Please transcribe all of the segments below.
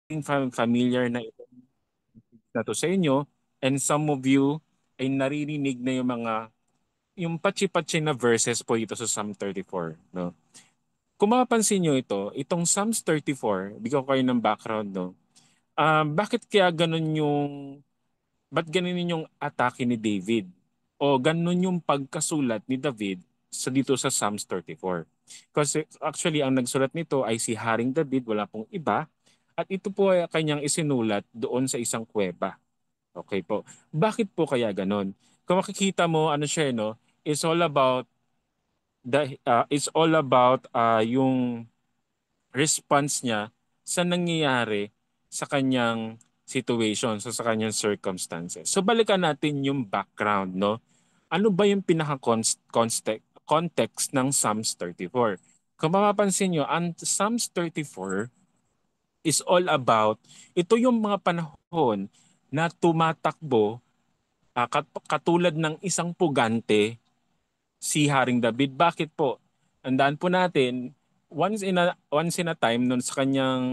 familiar na to sa inyo, and some of you ay naririnig na yung patsi-patsi na verses po dito sa Psalm 34, no? Kung mapapansin nyo itong Psalms 34, bigyan ko kayo ng background, no? Bakit kaya ba't ganun yung atake ni David? O ganun yung pagkasulat ni David dito sa Psalms 34? Kasi actually, ang nagsulat nito ay si Haring David, wala pong iba. At ito po ay kanyang isinulat doon sa isang kuweba. Okay po. Bakit po kaya ganun? Kung makikita mo, ano siya, no? It's all about yung response niya sa nangyayari sa kanyang situation, so sa kanyang circumstances. So balikan natin yung background, no? Ano ba yung context ng Psalms 34? Kung mapapansin nyo, ang Psalms 34 is all about, ito yung mga panahon na tumatakbo, katulad ng isang pugante, si Haring David. Bakit po? Andaan po natin, once in a time noon sa kanyang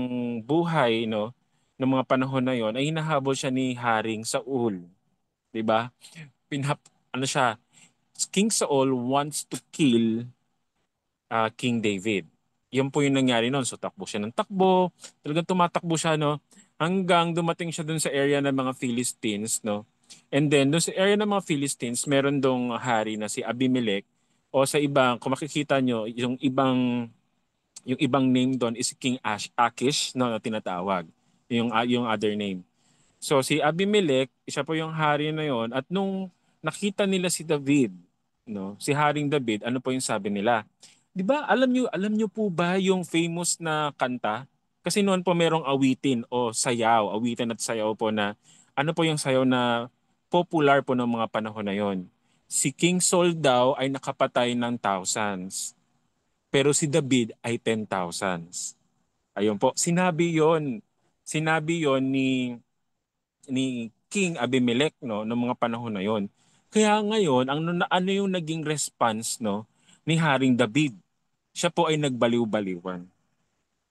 buhay, no, ng mga panahon na yon, ay hinahabol siya ni Haring Saul, 'di ba? Pinhap ano siya, King Saul wants to kill King David. Yan po yung nangyari noon. So takbo siya ng takbo, talagang tumatakbo siya, no, hanggang dumating siya dun sa area ng mga Philistines, no. And then dun sa area ng mga Philistines, meron dong hari na si Abimelech, o sa ibang, kung makikita nyo, yung ibang name doon is King Akish, no, na tinatawag. Yung other name. So si Abimelech, siya po yung hari na yon, at nung nakita nila si David, no, si Haring David, ano po yung sabi nila? 'Di ba? Alam niyo po ba yung famous na kanta? Kasi noon po merong awitin o sayaw, awitin at sayaw po na ano po yung sayaw na popular po ng mga panahon na yon. Si King Saul daw ay nakapatay ng thousands, pero si David ay 10,000s. Ayun po, Sinabi yon ni King Abimelech, no, ng mga panahon na yon. Kaya ngayon, ano yung naging response, no, ni Haring David? Siya po ay nagbaliw-baliwan.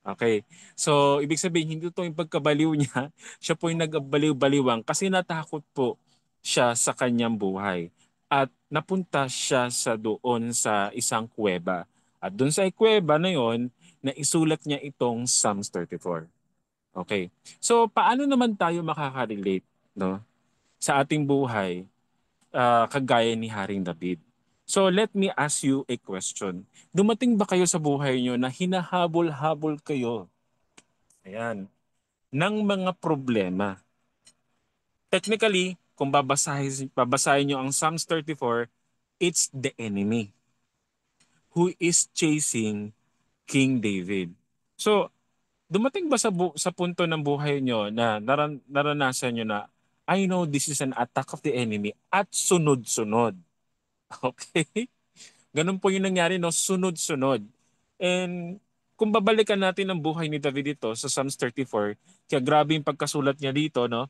Okay. So, ibig sabihin, hindi to yung pagkabaliw niya. Siya po yung nagbaliw-baliwan kasi natakot po siya sa kanyang buhay. At napunta siya doon sa isang kuweba. At doon sa kuweba na yon, naisulat niya itong Psalms 34. Okay. So, paano naman tayo makaka-relate, no, sa ating buhay, kagaya ni Haring David? So, let me ask you a question. Dumating ba kayo sa buhay nyo na hinahabol-habol kayo, ayan, ng mga problema? Technically, kung babasahin nyo ang Psalms 34, it's the enemy who is chasing King David. So, dumating ba sa punto ng buhay nyo na naranasan nyo na, I know this is an attack of the enemy at sunod-sunod. Okay? Ganun po yung nangyari, no? Sunod-sunod. And kung babalikan natin ang buhay ni David dito sa Psalms 34, kaya grabe yung pagkasulat niya dito, no?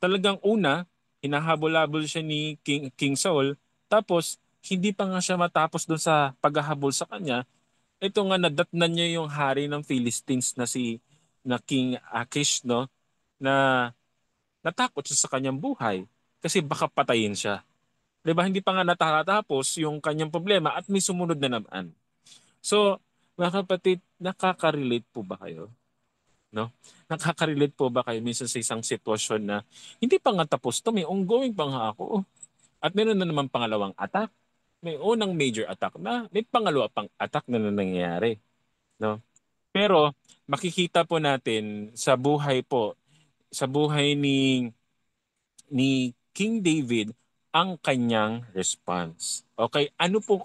Talagang una, hinahabol-habol siya ni King Saul, tapos hindi pa nga siya matapos doon sa paghahabol sa kanya, ito nga nadatnan niya yung hari ng Philistines na King Akish, no, na natakot siya sa kanyang buhay kasi baka patayin siya. 'Di ba? Hindi pa nga natatapos yung kanyang problema at may sumunod na naman. So, mga kapatid, nakaka-relate po ba kayo? No? Nakaka-relate po ba kayo minsan sa isang sitwasyon na hindi pa nga tapos to, may ongoing pa nga ako. At meron na naman pangalawang attack. May unang major attack na, may pangalawa pang attack na nangyayari. No? Pero makikita po natin sa buhay ni King David ang kanyang response. Okay? Ano po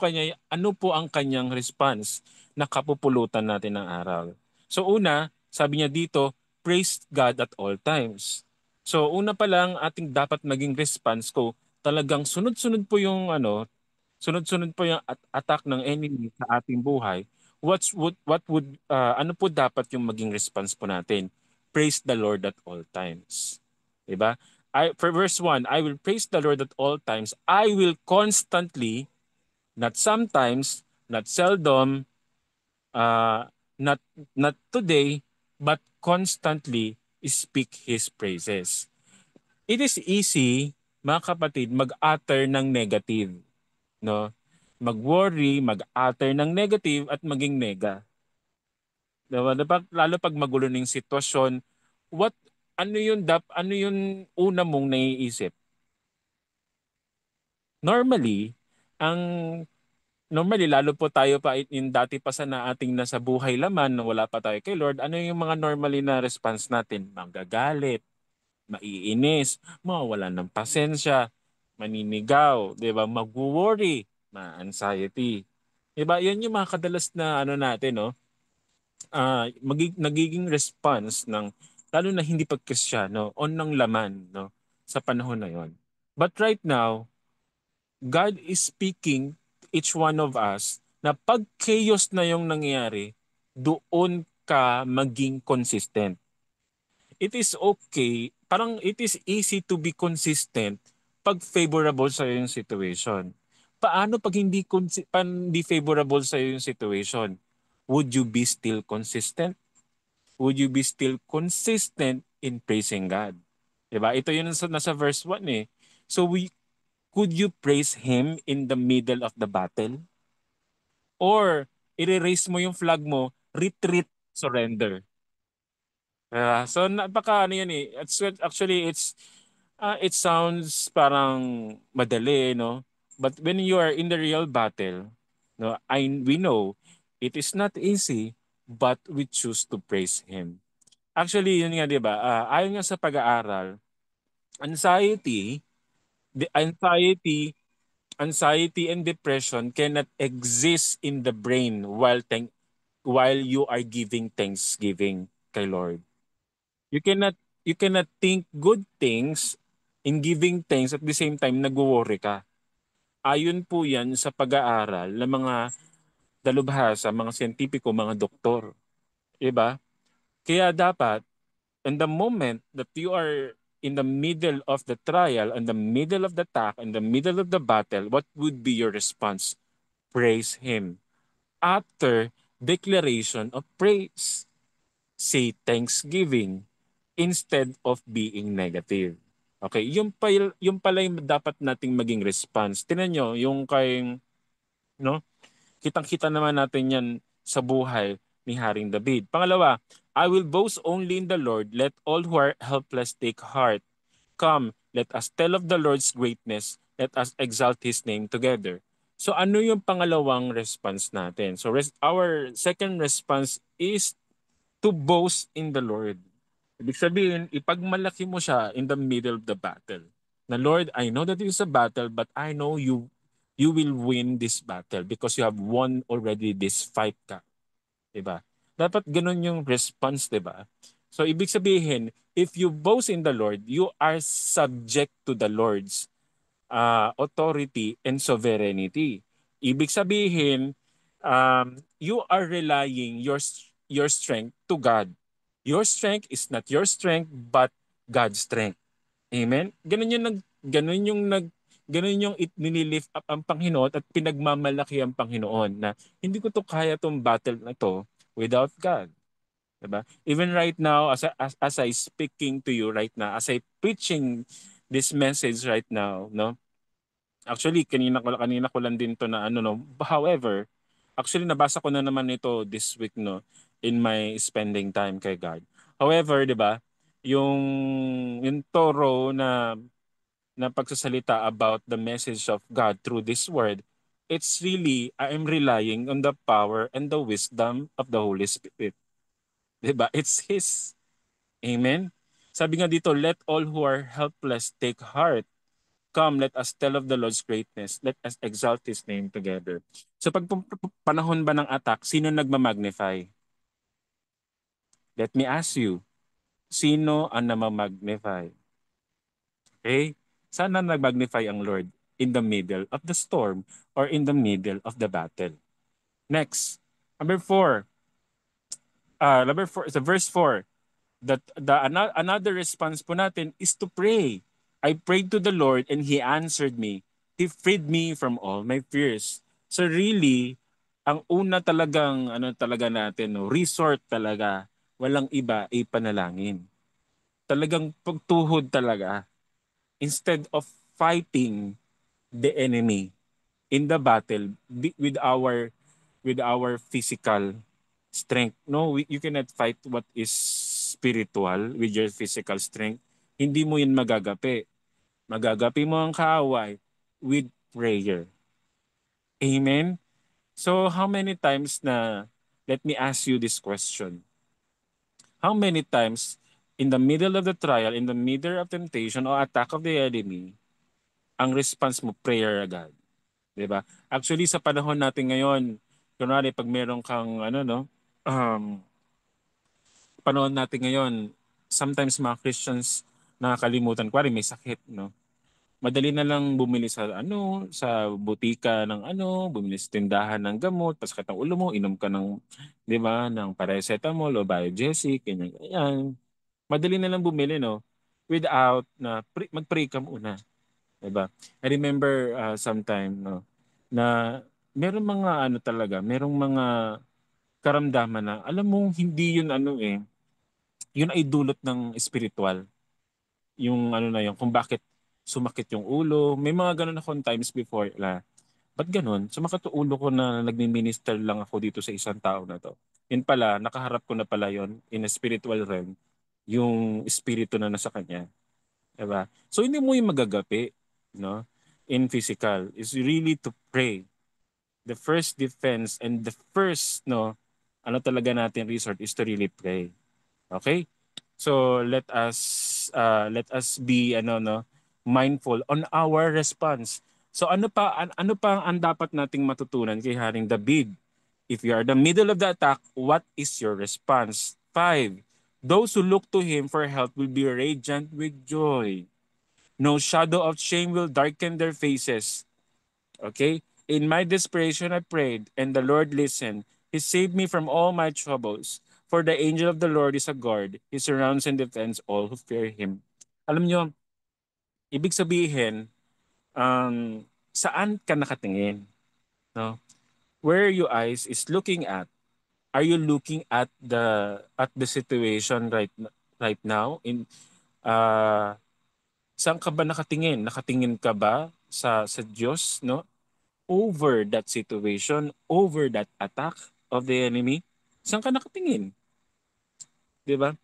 ang kanyang response na kapupulutan natin ng araw? So una, sabi niya dito, praise God at all times. So una pa lang ating dapat maging response ko, talagang sunod-sunod po yung attack ng enemy sa ating buhay. Ano po dapat yung maging response po natin? Praise the Lord at all times. 'Di ba? For verse 1, I will praise the Lord at all times. I will constantly, not sometimes, not seldom, uh, not not today, but constantly speak His praises. It is easy, mga kapatid, mag-utter ng negative, no? Mag-worry, mag-utter ng negative at maging nega. Diba? Lalo pag magulo ng sitwasyon, what ano yung una mong naiisip? Normally, ang normally lalo po tayo pa in dati pa sa na ating nasa buhay laman na wala pa tayo kay Lord, ano yung mga normally na response natin? Magagalit, maiinis, mawawalan ng pasensya, maninigaw, 'di ba? Mag-worry, ma-anxiety. 'Di ba? 'Yan yung mga kadalas na ano natin, no? Nagiging response ng lalo na hindi pagkristyano o ng laman, no, sa panahon na 'yon. But right now, God is speaking to each one of us na pag chaos na yung nangyayari, doon ka maging consistent. It is okay, parang it is easy to be consistent pag favorable sa yung situation. Paano pag hindi favorable sa yung situation? Would you be still consistent? Would you be still consistent in praising God? 'Di ba? Ito yun nasa verse 1 eh. So could you praise Him in the middle of the battle? Or i-raise mo yung flag mo, retreat, surrender. So napaka ano yan eh. Actually it sounds parang madali, no? But when you are in the real battle, no, we know it is not easy, but we choose to praise Him. Actually, yun nga 'di ba? Ayon nga sa pag-aaral, anxiety, the anxiety and depression cannot exist in the brain while you are giving thanksgiving kay Lord. You cannot you cannot think good things in giving thanks at the same time nagwo-worry ka. Ayon po 'yan sa pag-aaral ng mga dalubhasa, mga siyentipiko, mga doktor, 'di ba? Kaya dapat in the moment that you are in the middle of the trial, in the middle of the attack, in the middle of the battle, what would be your response? Praise Him. After declaration of praise, say thanksgiving instead of being negative. Okay, yung pala yung dapat nating maging response. Tingnan nyo, yung kay, no? Kitang-kita naman natin yan sa buhay ni Haring David. Pangalawa, I will boast only in the Lord. Let all who are helpless take heart. Come, let us tell of the Lord's greatness. Let us exalt His name together. So ano yung pangalawang response natin? So our second response is to boast in the Lord. Ibig sabihin, ipagmalaki mo siya in the middle of the battle. Na Lord, I know that it is a battle, but I know you will win this battle because you have won already this fight ka. Diba? Dapat ganun yung response, diba? So ibig sabihin, if you boast in the Lord, you are subject to the Lord's authority and sovereignty. Ibig sabihin, you are relying your strength to God. Your strength is not your strength but God's strength. Amen? Ganun yung nililift up ang Panginoon at pinagmamalaki ang Panginoon na hindi ko to kaya tong battle na to without God. Diba? Even right now, as I speaking to you right now, as I preaching this message right now, no? Actually, kanina ko lang din to na ano, no? However, actually nabasa ko na naman ito this week, no, in my spending time kay God. However, 'di ba, yung yung toro na pagsasalita about the message of God through this word, it's really I am relying on the power and the wisdom of the Holy Spirit. 'Di ba? It's his. Amen. Sabi nga dito, let all who are helpless take heart. Come, let us tell of the Lord's greatness. Let us exalt His name together. So pag panahon ba ng attack, sino nagmamagnify? Let me ask you, sino ang namamagnify? Okay? Sana nagmagnify ang Lord in the middle of the storm or in the middle of the battle. Next, number four, is verse 4. Another response po natin is to pray. I prayed to the Lord and He answered me. He freed me from all my fears. So really, ang una talagang ano talaga natin, no, resort talaga walang iba ay panalangin. Talagang pagtuhod talaga. Instead of fighting the enemy in the battle with our physical strength. No, you cannot fight what is spiritual with your physical strength. Hindi mo yun magagapi. Magagapi mo ang kaaway with prayer. Amen? So how many times let me ask you this question. How many times in the middle of the trial, in the middle of temptation or attack of the enemy, ang response mo prayer agad? 'Di ba? Actually sa panahon natin ngayon, kunwari pag meron kang um, panahon natin ngayon, sometimes mga Christians nakakalimutan, kuwari may sakit, no? Madali na lang bumili sa butika ng bumili sa tindahan ng gamot, pasakit ng ulo mo, inom ka ng, 'di ba, ng paracetamol o Biogesic, ganyan, ganyan. Madali na lang bumili, no? Without na mag-pray ka muna, 'di ba? I remember sometime, no, na merong mga talaga, merong mga karamdaman na alam mo hindi yun yun ay dulot ng spiritual. Yung na yun, kung bakit sumakit yung ulo. May mga ganun akong times before na, ba't ganun? Sumakit yung ulo ko na nagmi-minister lang ako dito sa isang tao na to. Yun pala, nakaharap ko na pala yun in a spiritual realm, yung espiritu na nasa kanya. Diba? So hindi mo yung magagapi, no? In physical is really to pray. The first defense and the first, no, talaga natin resort is to really pray. Okay? So let us be mindful on our response. So ano pa ang dapat nating matutunan kay Haring David? If you are in the middle of the attack, what is your response? 5. Those who look to him for help will be radiant with joy. No shadow of shame will darken their faces. Okay? In my desperation I prayed, and the Lord listened. He saved me from all my troubles. For the angel of the Lord is a guard. He surrounds and defends all who fear him. Alam nyo, ibig sabihin, saan ka nakatingin? No? Where your eyes is looking at? Are you looking at the situation right now? Saan ka ba nakatingin? Nakatingin ka ba sa Diyos, no? Over that situation, over that attack of the enemy? Saan ka nakatingin? 'Di ba?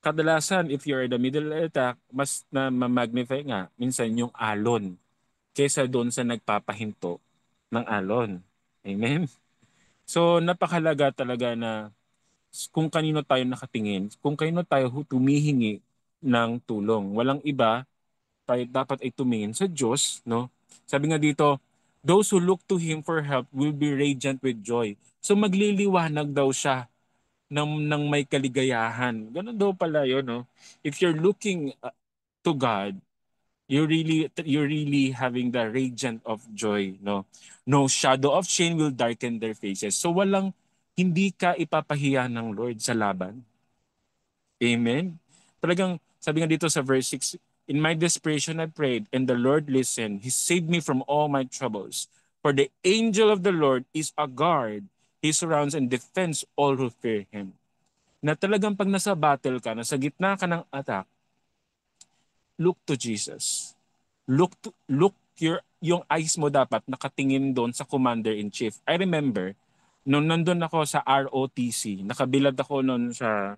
Kadalasan, if you're in the middle of the attack, mas na magnify nga minsan yung alon kaysa doon sa nagpapahinto ng alon. Amen? So, napakalaga talaga na kung kanino tayo nakatingin, kung kanino tayo tumihingi ng tulong. Walang iba, tayo dapat ay tumingin sa Diyos, no? Sabi nga dito, those who look to Him for help will be radiant with joy. So magliliwanag daw siya ng may kaligayahan. Ganun daw pala yun, no? If you're looking to God, you're really having the radiant of joy, no? No shadow of shame will darken their faces. So hindi ka ipapahiya ng Lord sa laban. Amen? Talagang, sabi nga dito sa verse 6, in my desperation I prayed, and the Lord listened. He saved me from all my troubles. For the angel of the Lord is a guard. He surrounds and defends all who fear Him. Na talagang pag nasa battle ka, nasa gitna ka ng attack, look to Jesus. Yung eyes mo dapat nakatingin doon sa Commander-in-Chief. I remember, nung nandun ako sa ROTC, nakabilad ako noon sa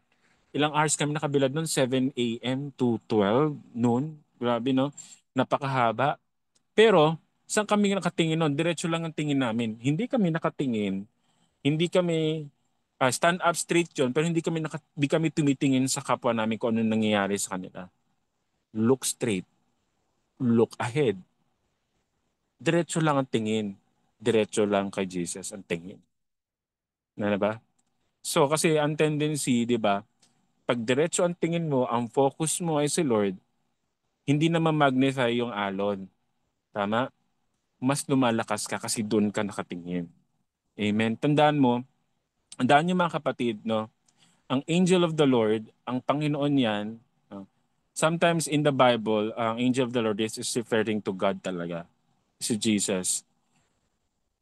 ilang hours kami nakabilad noon, 7 a.m. to 12 noon. Grabe, no? Napakahaba. Pero, saan kami nakatingin noon? Diretso lang ang tingin namin. Hindi kami nakatingin. Hindi kami stand up straight yun, pero hindi kami tumitingin sa kapwa namin kung ano nangyayari sa kanila. Look straight. Look ahead. Diretso lang ang tingin. Diretso lang kay Jesus ang tingin. Na ba? So, kasi ang tendency, di ba, pag diretso ang tingin mo, ang focus mo ay si Lord, hindi na ma-magnify yung alon. Tama? Mas lumalakas ka kasi doon ka nakatingin. Amen. Tandaan niyo mga kapatid, no? Ang angel of the Lord, ang Panginoon yan, no? Sometimes in the Bible, ang angel of the Lord is referring to God talaga. Si Jesus.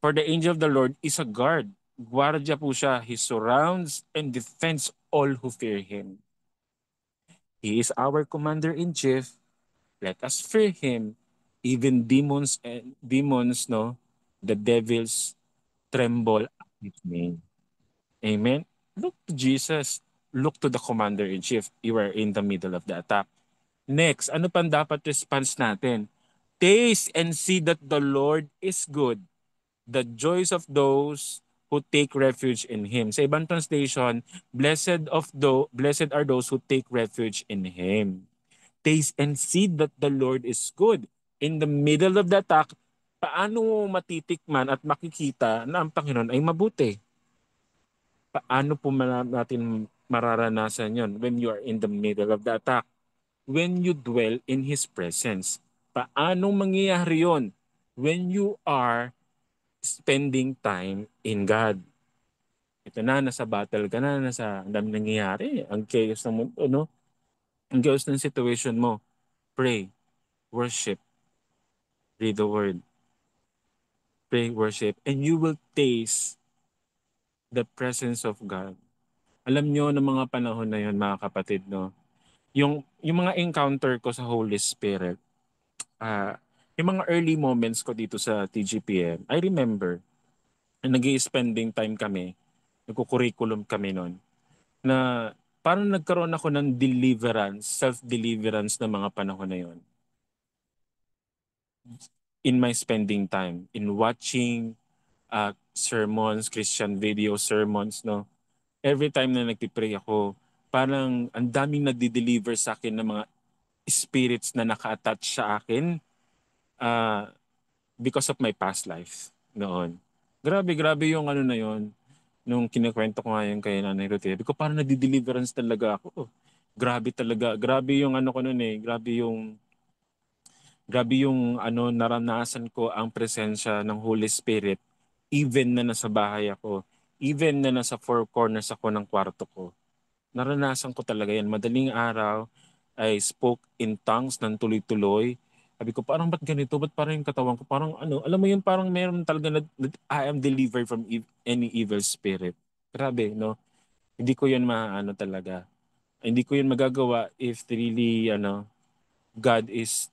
For the angel of the Lord is a guard. Guardia po siya. He surrounds and defends all who fear Him. He is our commander-in-chief. Let us fear Him. Even demons, no, the devils tremble at His name. Amen. Look to Jesus. Look to the commander-in-chief. You are in the middle of the attack. Next, ano pang dapat response natin? Taste and see that the Lord is good. The joys of those who take refuge in Him. Sa ibang translation, blessed are those who take refuge in Him. Taste and see that the Lord is good. In the middle of the attack, paano mo matitikman at makikita na ang Panginoon ay mabuti? Paano po natin mararanasan yon when you are in the middle of the attack? When you dwell in His presence. Paano mangyayari yon? When you are spending time in God. Ito na, nasa battle ka na, ang dami nangyayari. Ang chaos ng mundo, no? Ang chaos ng situation mo. Pray, worship, read the word. Pray, worship, and you will taste the presence of God. Alam nyo, ng mga panahon na yun, mga kapatid, no? Yung mga encounter ko sa Holy Spirit, yung mga early moments ko dito sa TGPM, I remember, nag-i-spending time kami, nagko-curriculum kami noon, na parang nagkaroon ako ng deliverance, self-deliverance na mga panahon na yon in my spending time, in watching sermons, Christian video sermons, no? Every time na nagpipray ako, parang ang daming nagdi-deliver sa akin ng mga spirits na naka-attach sa akin uh, because of my past life noon. Grabe, grabe yung ano na yon. Nung kinikwento ko ngayon kay Nanay Ruth, sabi ko parang nadi-deliverance talaga ako. Grabe talaga. Grabe yung ano ko noon eh. Grabe yung ano naranasan ko ang presensya ng Holy Spirit even na nasa bahay ako. Even na nasa four corners ako ng kwarto ko. Naranasan ko talaga yan. Madaling araw, I spoke in tongues ng tuloy-tuloy. Sabi ko, parang ba't ganito? Ba't parang yung katawan ko? Parang ano, alam mo yun, parang meron talaga na I am delivered from any evil spirit. Grabe, no? Hindi ko yun maano talaga. Hindi ko yun magagawa if really, God is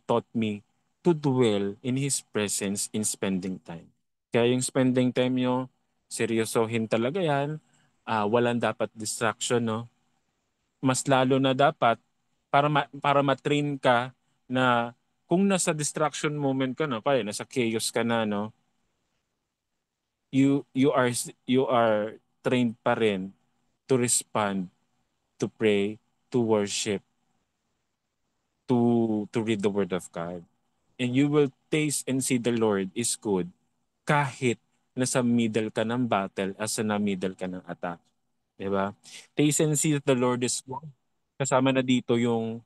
taught me to dwell in His presence in spending time. Kaya yung spending time nyo, seryosohin talaga yan. Walang dapat distraction, no? Mas lalo na dapat para ma-train ka na kung nasa distraction moment ka na, kaya nasa chaos ka na, no? You are trained pa rin to respond, to pray, to worship, to read the word of God. And you will taste and see the Lord is good kahit nasa middle ka ng battle as na middle ka ng attack. Diba? Taste and see that the Lord is good. Kasama na dito yung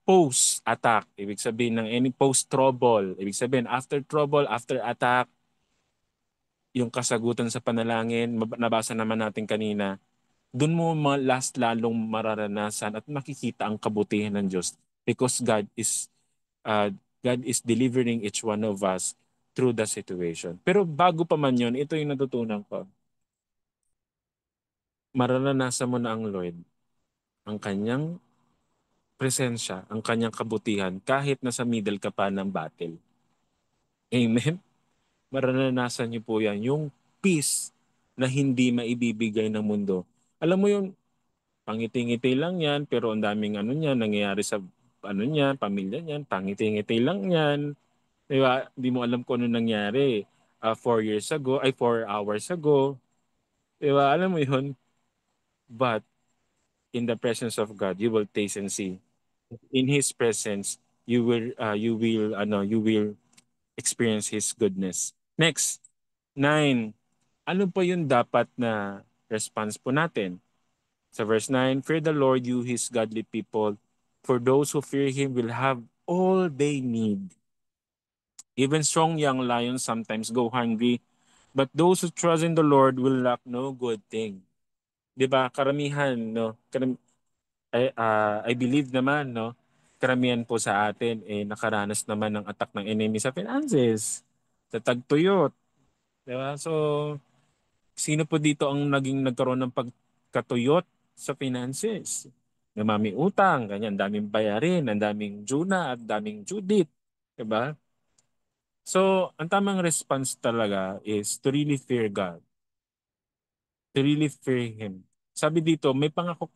post-attack. Ibig sabihin ng any post-trouble. Ibig sabihin after trouble, after attack, yung kasagutan sa panalangin, nabasa naman natin kanina, doon mo last lalong mararanasan at makikita ang kabutihan ng Diyos because uh, God is delivering each one of us through the situation. Pero bago pa man yun, ito yung natutunan ko. Mararanasan mo na ang Lord, ang kanyang presensya, ang kanyang kabutihan kahit nasa middle ka pa ng battle. Amen? Mararanasan niyo po yan. Yung peace na hindi maibibigay ng mundo. Alam mo yung pangiti-ngiti lang yan, pero ang daming ano niya, nangyayari sa ano niya, pamilya niyan, pangiti-ngiti lang yan. Di ba? Di mo alam kung ano nangyari 4 years ago, 4 hours ago. Di ba? Alam mo yun? But in the presence of God, you will taste and see. In His presence, you will experience His goodness. Next, 9. Ano pa yung dapat na response po natin? Sa verse 9, fear the Lord, you His godly people, for those who fear Him will have all they need. Even strong young lions sometimes go hungry, but those who trust in the Lord will lack no good thing. 'Di ba? Karamihan, no? I believe naman, no? Karamihan po sa atin nakaranas naman ng attack ng enemy sa finances, sa tagtuyot, 'di ba? So, Sino po dito ang nagkaroon ng pagkatuyot sa finances? Na mami utang, ganyan, daming bayarin, ang daming Juna at daming Judith. Diba? So, ang tamang response talaga is to really fear God. To really fear Him. Sabi dito, may kalakip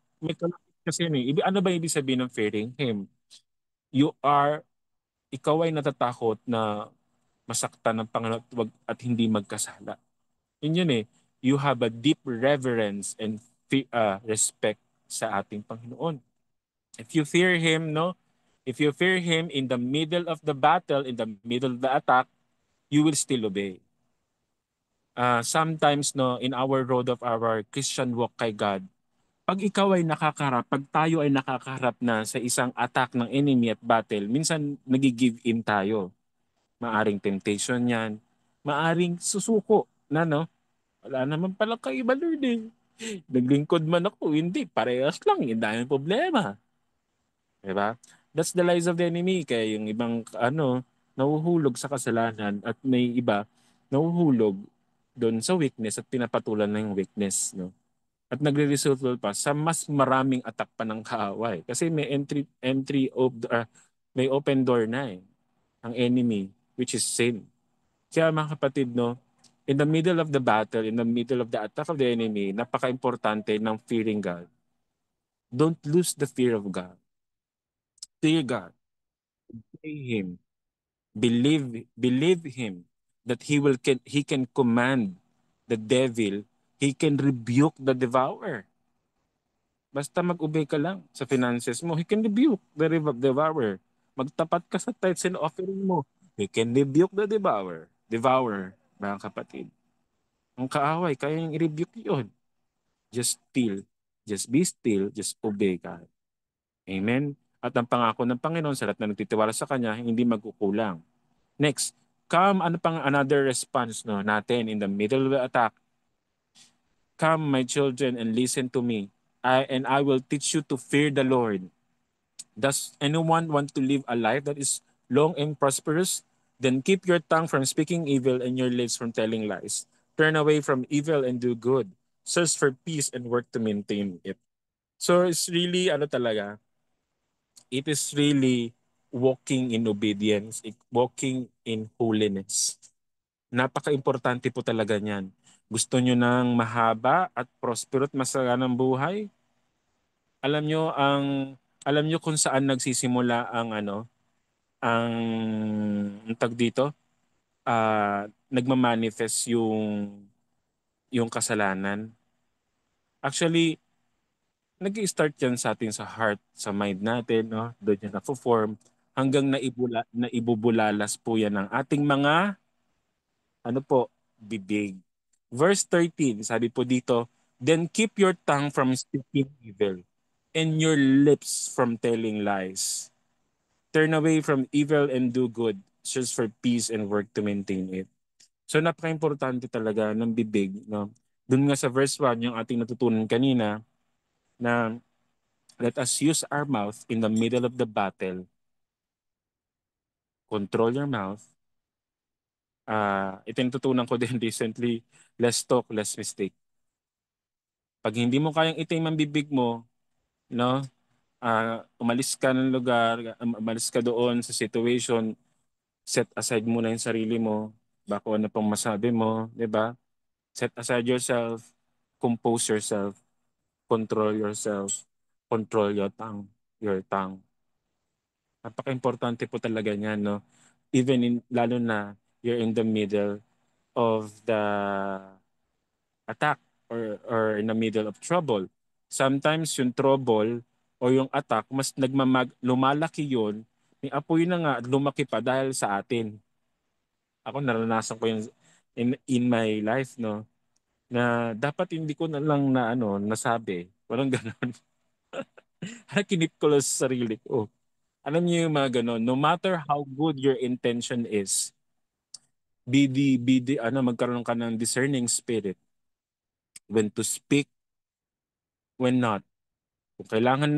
kasi yun eh. Ano ba ibig sabihin ng fearing Him? You are, ikaw ay natatakot na masaktan ng Panginoon at hindi magkasala. Yun eh. You have a deep reverence and respect sa ating Panginoon. If you fear Him, no? If you fear Him in the middle of the battle, in the middle of the attack, you will still obey. Sometimes, no, in our road of our Christian walk kay God, pag tayo ay nakakaharap na sa isang attack ng enemy at battle, minsan nag-give in tayo. Maaring temptation yan. Maaring susuko na, no? Wala naman pala kaiba, Lord eh. Naglingkod man ako, hindi. Parehas lang, yung daming problema. Diba? That's the lies of the enemy. Kaya yung ibang, nahuhulog sa kasalanan at may iba, nahuhulog doon sa weakness at pinapatulan na yung weakness, no? At nagre-result pa sa mas maraming attack pa ng kaaway. Kasi may open door na eh, ang enemy, which is sin. Kaya mga kapatid, no, in the middle of the battle, in the middle of the attack of the enemy, napaka-importante ng fearing God. Don't lose the fear of God. Fear God. Pray Him. Believe Him that He can command the devil. He can rebuke the devourer. Basta mag-obey ka lang sa finances mo, He can rebuke the devourer. Magtapat ka sa tithes and offering mo. He can rebuke the devourer, mga kapatid. Ang kaaway, kaya niyang i-rebuke yun. Just still. Just be still. Just obey God. Amen? At ang pangako ng Panginoon sa lahat na nagtitiwala sa Kanya, hindi magkukulang. Next, ano pang another response no, natin in the middle of the attack? Come, my children, and listen to me. And I will teach you to fear the Lord. Does anyone want to live a life that is long and prosperous? Then keep your tongue from speaking evil and your lips from telling lies. Turn away from evil and do good. Search for peace and work to maintain it. So it's really, it is really walking in obedience, walking in holiness. Napaka-importante po talaga niyan. Gusto nyo ng mahaba at prosperous at masaganang buhay? Alam nyo alam nyo kung saan nagsisimula ang tag dito, nagmamanifest yung kasalanan. Actually, nag-i-start yan sa atin sa heart, sa mind natin, no? Doon yan na-form hanggang naibubulalas po yan ng ating mga bibig. Verse 13, sabi po dito, then keep your tongue from speaking evil and your lips from telling lies. Turn away from evil and do good. Search for peace and work to maintain it. So napaka-importante talaga ng bibig, no? Doon nga sa verse 1, yung ating natutunan kanina, na let us use our mouth in the middle of the battle. Control your mouth. Ito yung natutunan ko din recently, less talk, less mistake. Pag hindi mo kayang itim ang bibig mo, no? Umalis ka ng lugar, umalis ka doon sa situation, set aside muna yung sarili mo, baka ano pang masabi mo, di ba? Set aside yourself, compose yourself, control yourself, control your tongue. Napaka-importante po talaga niyan, no? Lalo na you're in the middle of the attack or in the middle of trouble. Sometimes yung trouble o yung attack, mas lumalaki yun, may apoy na nga, lumaki pa dahil sa atin. Ako naranasan ko yung in my life, no, na dapat hindi ko na lang nasabi. Walang ganon. Kinip ko lang sa sarili ko. Alam niyo yung mga ganon, no matter how good your intention is, magkaroon ka ng discerning spirit when to speak, when not. Kung kailangan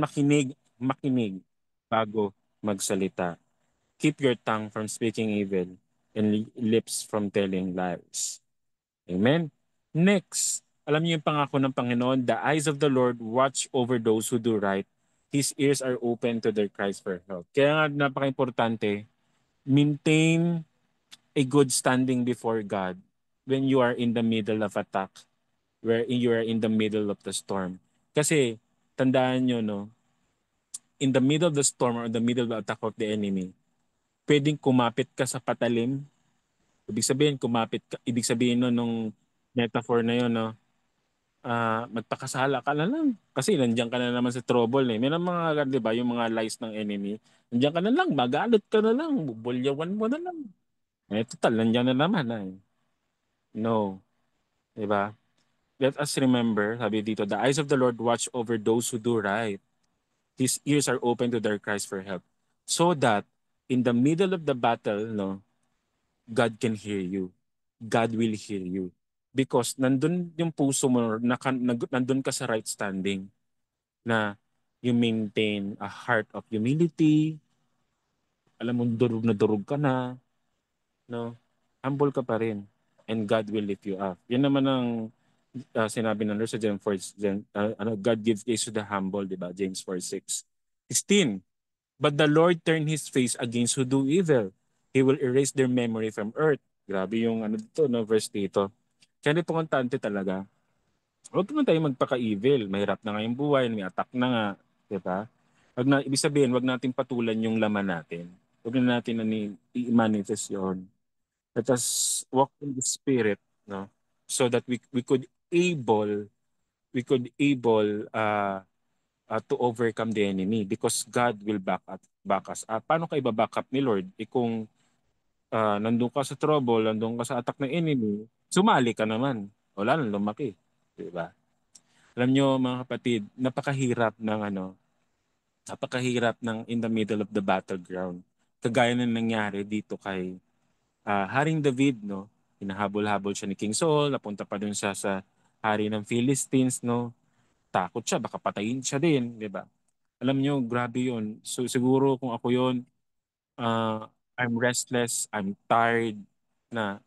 makinig bago magsalita. Keep your tongue from speaking evil and lips from telling lies. Amen? Next, alam niyo yung pangako ng Panginoon, the eyes of the Lord watch over those who do right. His ears are open to their cries for help. Kaya nga napaka-importante, maintain a good standing before God when you are in the middle of attack, where you are in the middle of the storm. Kasi tandaan nyo, no, in the middle of the storm or the middle of the attack of the enemy, pwedeng kumapit ka sa patalim. Ibig sabihin, kumapit ka, ibig sabihin no, nung metaphor na yun, no, magpakasala ka na lang. Kasi nandiyan ka na naman sa trouble eh. May mga, di ba, yung mga lies ng enemy. Nandiyan ka na lang, magalit ka na lang, bubulyawan mo na lang. Eh, total, nandiyan na naman. Eh. No. Di ba? Let us remember, sabi dito, the eyes of the Lord watch over those who do right. His ears are open to their cries for help. So that, in the middle of the battle, no, God can hear you. God will hear you. Because nandun yung puso mo, nandun ka sa right standing na you maintain a heart of humility, alam mo, durog na durog ka na, no? Humble ka pa rin. And God will lift you up. Yan naman ang sinabi ng Lord sa James 4, God gives grace to the humble, di ba? James 4:6. 16. But the Lord turned His face against who do evil. He will erase their memory from earth. Grabe yung ano dito, no, verse dito. Kaya importante talaga. Huwag naman tayo magpaka-evil. Mahirap na nga yung buhay, may attack na nga. Di ba? Ibig sabihin, wag natin patulan yung laman natin. Huwag na natin i-manifest yun. Let us walk in the Spirit, no? So that we could able to overcome the enemy because God will back us up. Paano kayo back up ni Lord? Kung nandun ka sa trouble, nandun ka sa attack ng enemy, sumali ka naman. Wala nang lumaki. Di ba? Alam nyo mga kapatid, napakahirap ng in the middle of the battleground. Kagaya na nangyari dito kay Haring David, no? Hinahabol-habol siya ni King Saul, napunta pa dun siya sa hari ng Philistines, no? Takot siya, baka patayin siya din, di ba? Alam nyo, grabe yun. So siguro kung ako yun, I'm restless, I'm tired, na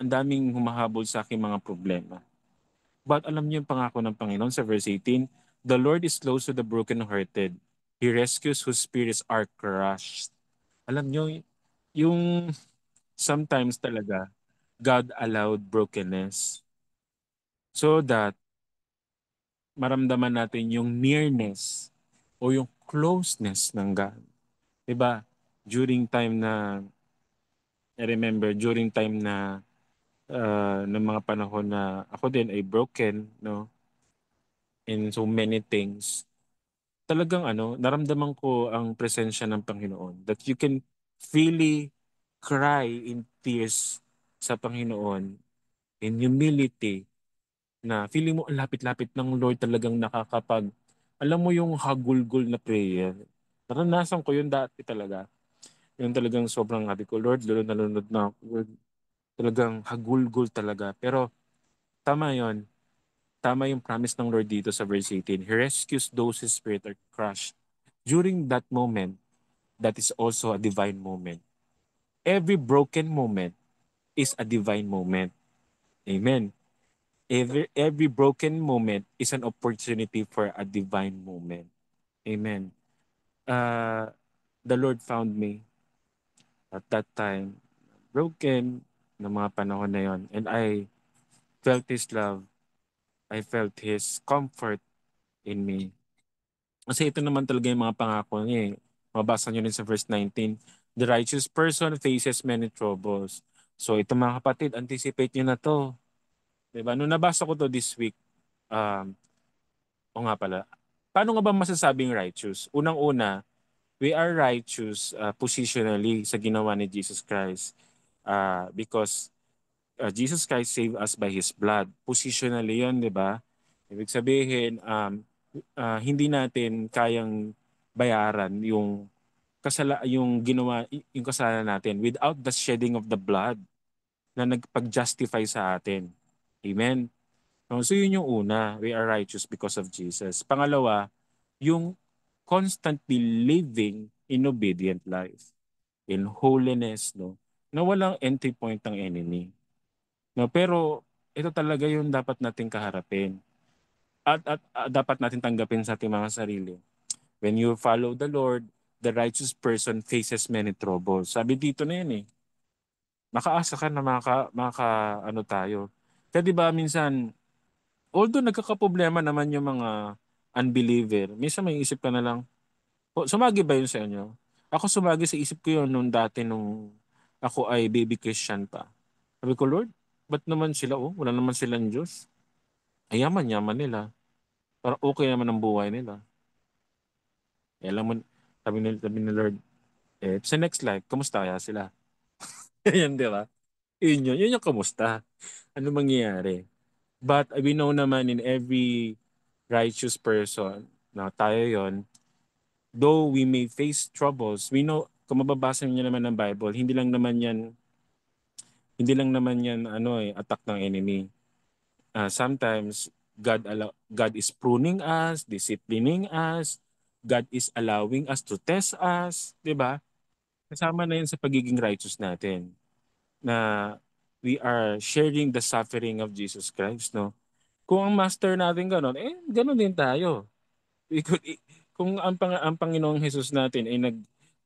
ang daming humahabol sa aking mga problema. But alam niyo yung pangako ng Panginoon sa verse 18, the Lord is close to the brokenhearted. He rescues whose spirits are crushed. Alam niyo, yung sometimes talaga, God allowed brokenness so that maramdaman natin yung nearness o yung closeness ng God. 'Di ba? During time na, I remember, during time na ng mga panahon na ako din ay broken, no? In so many things. Talagang naramdaman ko ang presensya ng Panginoon. That you can freely cry in tears sa Panginoon in humility na feeling mo ang lapit-lapit ng Lord talagang nakakapag, alam mo yung hagulgol na prayer. Naranasan ko yun dati talaga. Yung talagang sobrang habi ko, Lord, lalo nalunod na ako. Lord, talagang hagulgol talaga. Pero tama yon. Tama yung promise ng Lord dito sa verse 18. He rescues those whose spirit are crushed. During that moment, that is also a divine moment. Every broken moment is a divine moment. Amen. Every broken moment is an opportunity for a divine moment. Amen. Uh, the Lord found me at that time, broken ng mga panahon na yon. And I felt His love. I felt His comfort in me. Kasi ito naman talaga yung mga pangako niya eh. Mabasa nyo rin sa verse 19. The righteous person faces many troubles. So ito mga kapatid, anticipate nyo na to. Diba? Nung nabasa ko to this week, um, o nga pala, paano nga ba masasabing righteous? Unang-una, we are righteous positionally sa ginawa ni Jesus Christ. Because Jesus Christ saved us by His blood. Positionally yun, di ba? Ibig sabihin, hindi natin kayang bayaran yung ginawa, yung kasalanan natin without the shedding of the blood na nagpag-justify sa atin. Amen? So yun yung una, we are righteous because of Jesus. Pangalawa, yung constantly living in obedient life, in holiness, no? Na walang entry point ng enemy. No, pero ito talaga yung dapat nating kaharapin. At dapat natin tanggapin sa ating mga sarili. When you follow the Lord, the righteous person faces many troubles. Sabi dito na yun eh. Makaasa ka na ano tayo. Kaya di ba minsan, although nagkakaproblema naman yung mga unbeliever, minsan may isip ka na lang, "Oh, sumagi ba yun sa inyo?" Ako sumagi sa isip ko yun nung dati nung ako ay baby Christian pa. Sabi ko, Lord, ba't naman sila wala naman silang Diyos? Ay yaman-yaman nila. Parang okay naman ang buhay nila. Eh, alam mo, sabi ni Lord, sa next life, kamusta kaya sila? Yan, di ba? Yun yung kamusta. Ano mangyayari? But we know naman in every righteous person na tayo yon, though we may face troubles, we know, kung mababasa niyo naman ng Bible, hindi lang naman yan attack ng enemy. Sometimes God is pruning us, disciplining us, God is allowing us to test us, 'di ba? Kasama na 'yan sa pagiging righteous natin na we are sharing the suffering of Jesus Christ, no? Kung ang master natin gano'n, gano'n din tayo. We could, kung ang Panginoong Jesus natin ay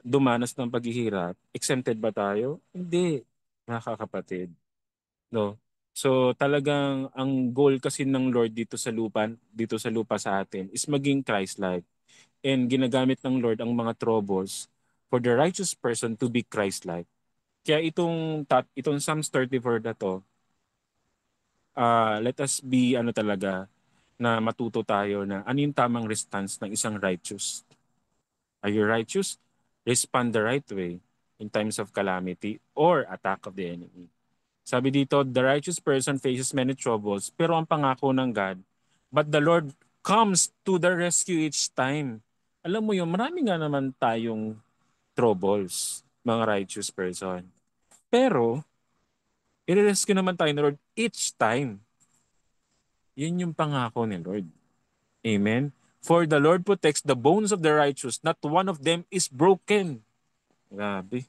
dumanas ng paghihirap, exempted ba tayo? Hindi, mga kakapatid. No? So talagang ang goal kasi ng Lord dito sa lupa sa atin is maging Christ-like. And ginagamit ng Lord ang mga troubles for the righteous person to be Christ-like. Kaya itong Psalms 34 na to, let us be talaga na matuto tayo na ano yung tamang response ng isang righteous. Are you righteous? Respond the right way in times of calamity or attack of the enemy. Sabi dito, the righteous person faces many troubles, pero ang pangako ng God, but the Lord comes to the rescue each time. Alam mo yun, marami nga naman tayong troubles, mga righteous person. Pero, i-rescue naman tayo ni Lord each time. Yun yung pangako ni Lord. Amen? For the Lord protects the bones of the righteous, not one of them is broken. Grabe.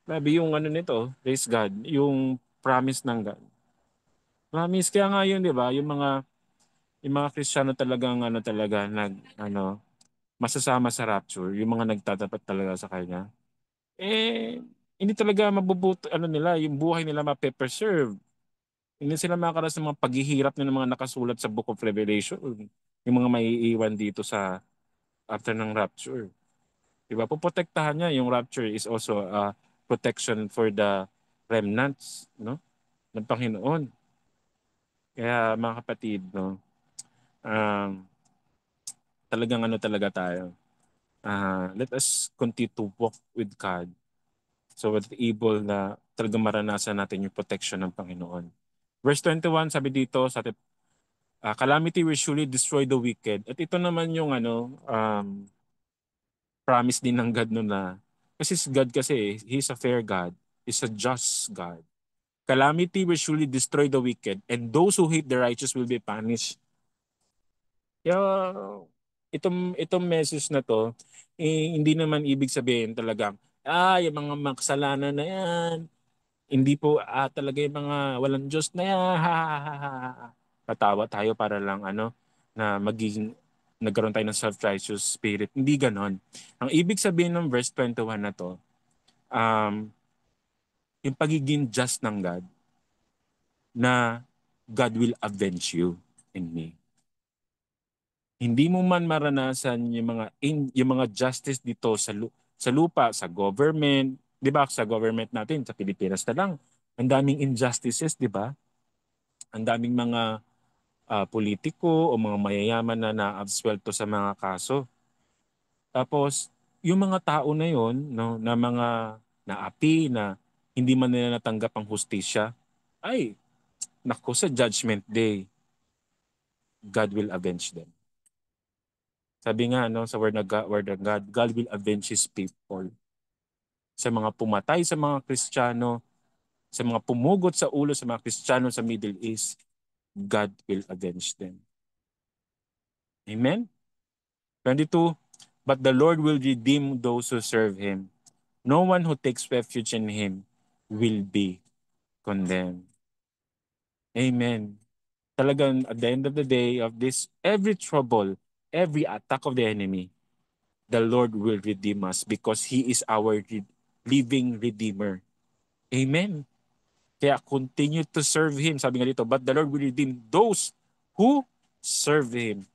Grabe yung nito, praise God, yung promise ng God. Promise, kaya nga yun, di ba? Yung mga Kristiyano talagang talaga masasama sa rapture, yung mga nagtatapat talaga sa kanya. Hindi talaga mabubuto nila, yung buhay nila mape-preserve. Hindi sila makakaras ng mga paghihirap ng mga nakasulat sa Book of Revelation, yung mga maiiwan dito sa after ng rapture. Di ba? Poprotektahan niya, yung rapture is also a protection for the remnants, no? Ng Panginoon. Kaya mga kapatid, no, um, talagang talaga tayo. Let us continue to walk with God so that able na talagang maranasan natin yung protection ng Panginoon. Verse 21, sabi dito sa calamity will surely destroy the wicked. At ito naman yung promise din ng God no na kasi God kasi, He's a fair God. He's a just God. Calamity will surely destroy the wicked and those who hate the righteous will be punished. Kaya itong message na to, hindi naman ibig sabihin talaga, yung mga makasalanan na yan, hindi po talaga yung mga walang Diyos na yan, ha, ha, ha, ha, ha. Tatawa tayo para lang na nagkaroon tayo ng self-righteous spirit. Hindi ganon. Ang ibig sabihin ng verse 21 na to, um, yung pagiging just ng God, na God will avenge you and me. Hindi mo man maranasan yung mga justice dito sa lupa, sa government, 'di ba? Sa government natin sa Pilipinas na lang. Ang daming injustices, 'di ba? Ang daming mga politiko o mga mayayaman na naabsuelto sa mga kaso. Tapos yung mga tao na yon, no, na mga naapi na hindi man nila natanggap ang hustisya, ay nako, sa judgment day, God will avenge them. Sabi nga sa word of God, God will avenge His people. Sa mga pumatay sa mga Kristiyano, sa mga pumugot sa ulo sa mga Kristiyano sa Middle East, God will avenge them. Amen? 22, but the Lord will redeem those who serve Him. No one who takes refuge in Him will be condemned. Amen. Talagang at the end of the day of this, every trouble, every attack of the enemy, the Lord will redeem us because He is our living Redeemer. Amen. Kaya continue to serve Him. Sabi nga dito, but the Lord will redeem those who serve Him.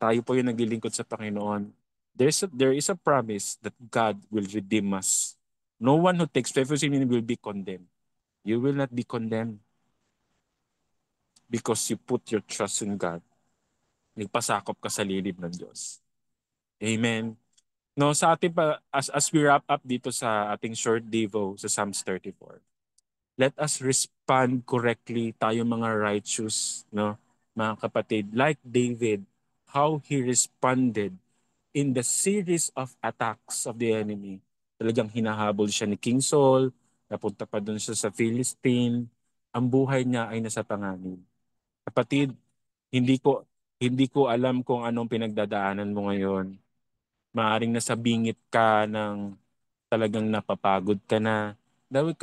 Tayo po yung naglilingkod sa Panginoon. There is a promise that God will redeem us. No one who takes refuge in Him will be condemned. You will not be condemned because you put your trust in God. Nagpasakop ka sa lilid ng Diyos. Amen. No, sa ating pa, as we wrap up dito sa ating short devo sa Psalms 34, let us respond correctly, tayo mga righteous, no, mga kapatid, like David, how he responded in the series of attacks of the enemy. Talagang hinahabol siya ni King Saul, napunta pa doon siya sa Philistine, ang buhay niya ay nasa panganib. Kapatid, hindi ko hindi ko alam kung anong pinagdadaanan mo ngayon. Maaring nasa bingit ka ng talagang napapagod ka na. Dahil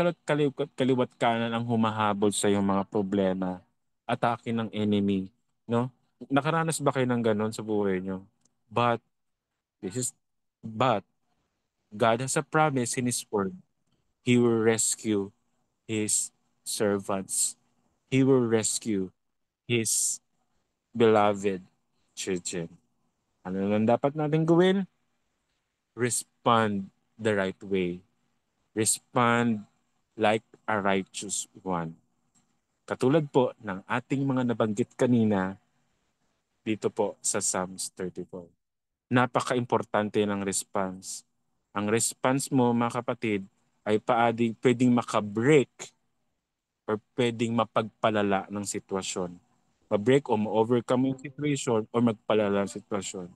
kaliwat kanan ang humahabol sa iyong mga problema. Atake ng enemy. No? Nakaranas ba kayo ng ganon sa buhay nyo? But, this is, but, God has a promise in His Word. He will rescue His servants. He will rescue His beloved children. Ano lang dapat natin gawin? Respond the right way. Respond like a righteous one. Katulad po ng ating mga nabanggit kanina dito po sa Psalms 34. Napaka-importante ng response. Ang response mo, mga kapatid, ay pwedeng makabreak or pwedeng mapagpalala ng sitwasyon. Ma-break o ma-overcome yung situation or magpalala ng sitwasyon.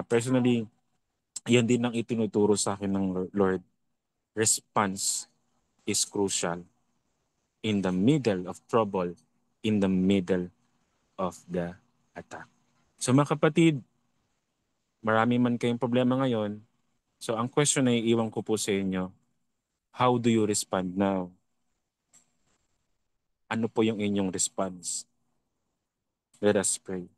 Personally, yan din ang itinuturo sa akin ng Lord. Response is crucial in the middle of trouble, in the middle of the attack. So mga kapatid, marami man kayong problema ngayon. So ang question na iiwan ko po sa inyo, how do you respond now? Ano po yung inyong response? Let us pray.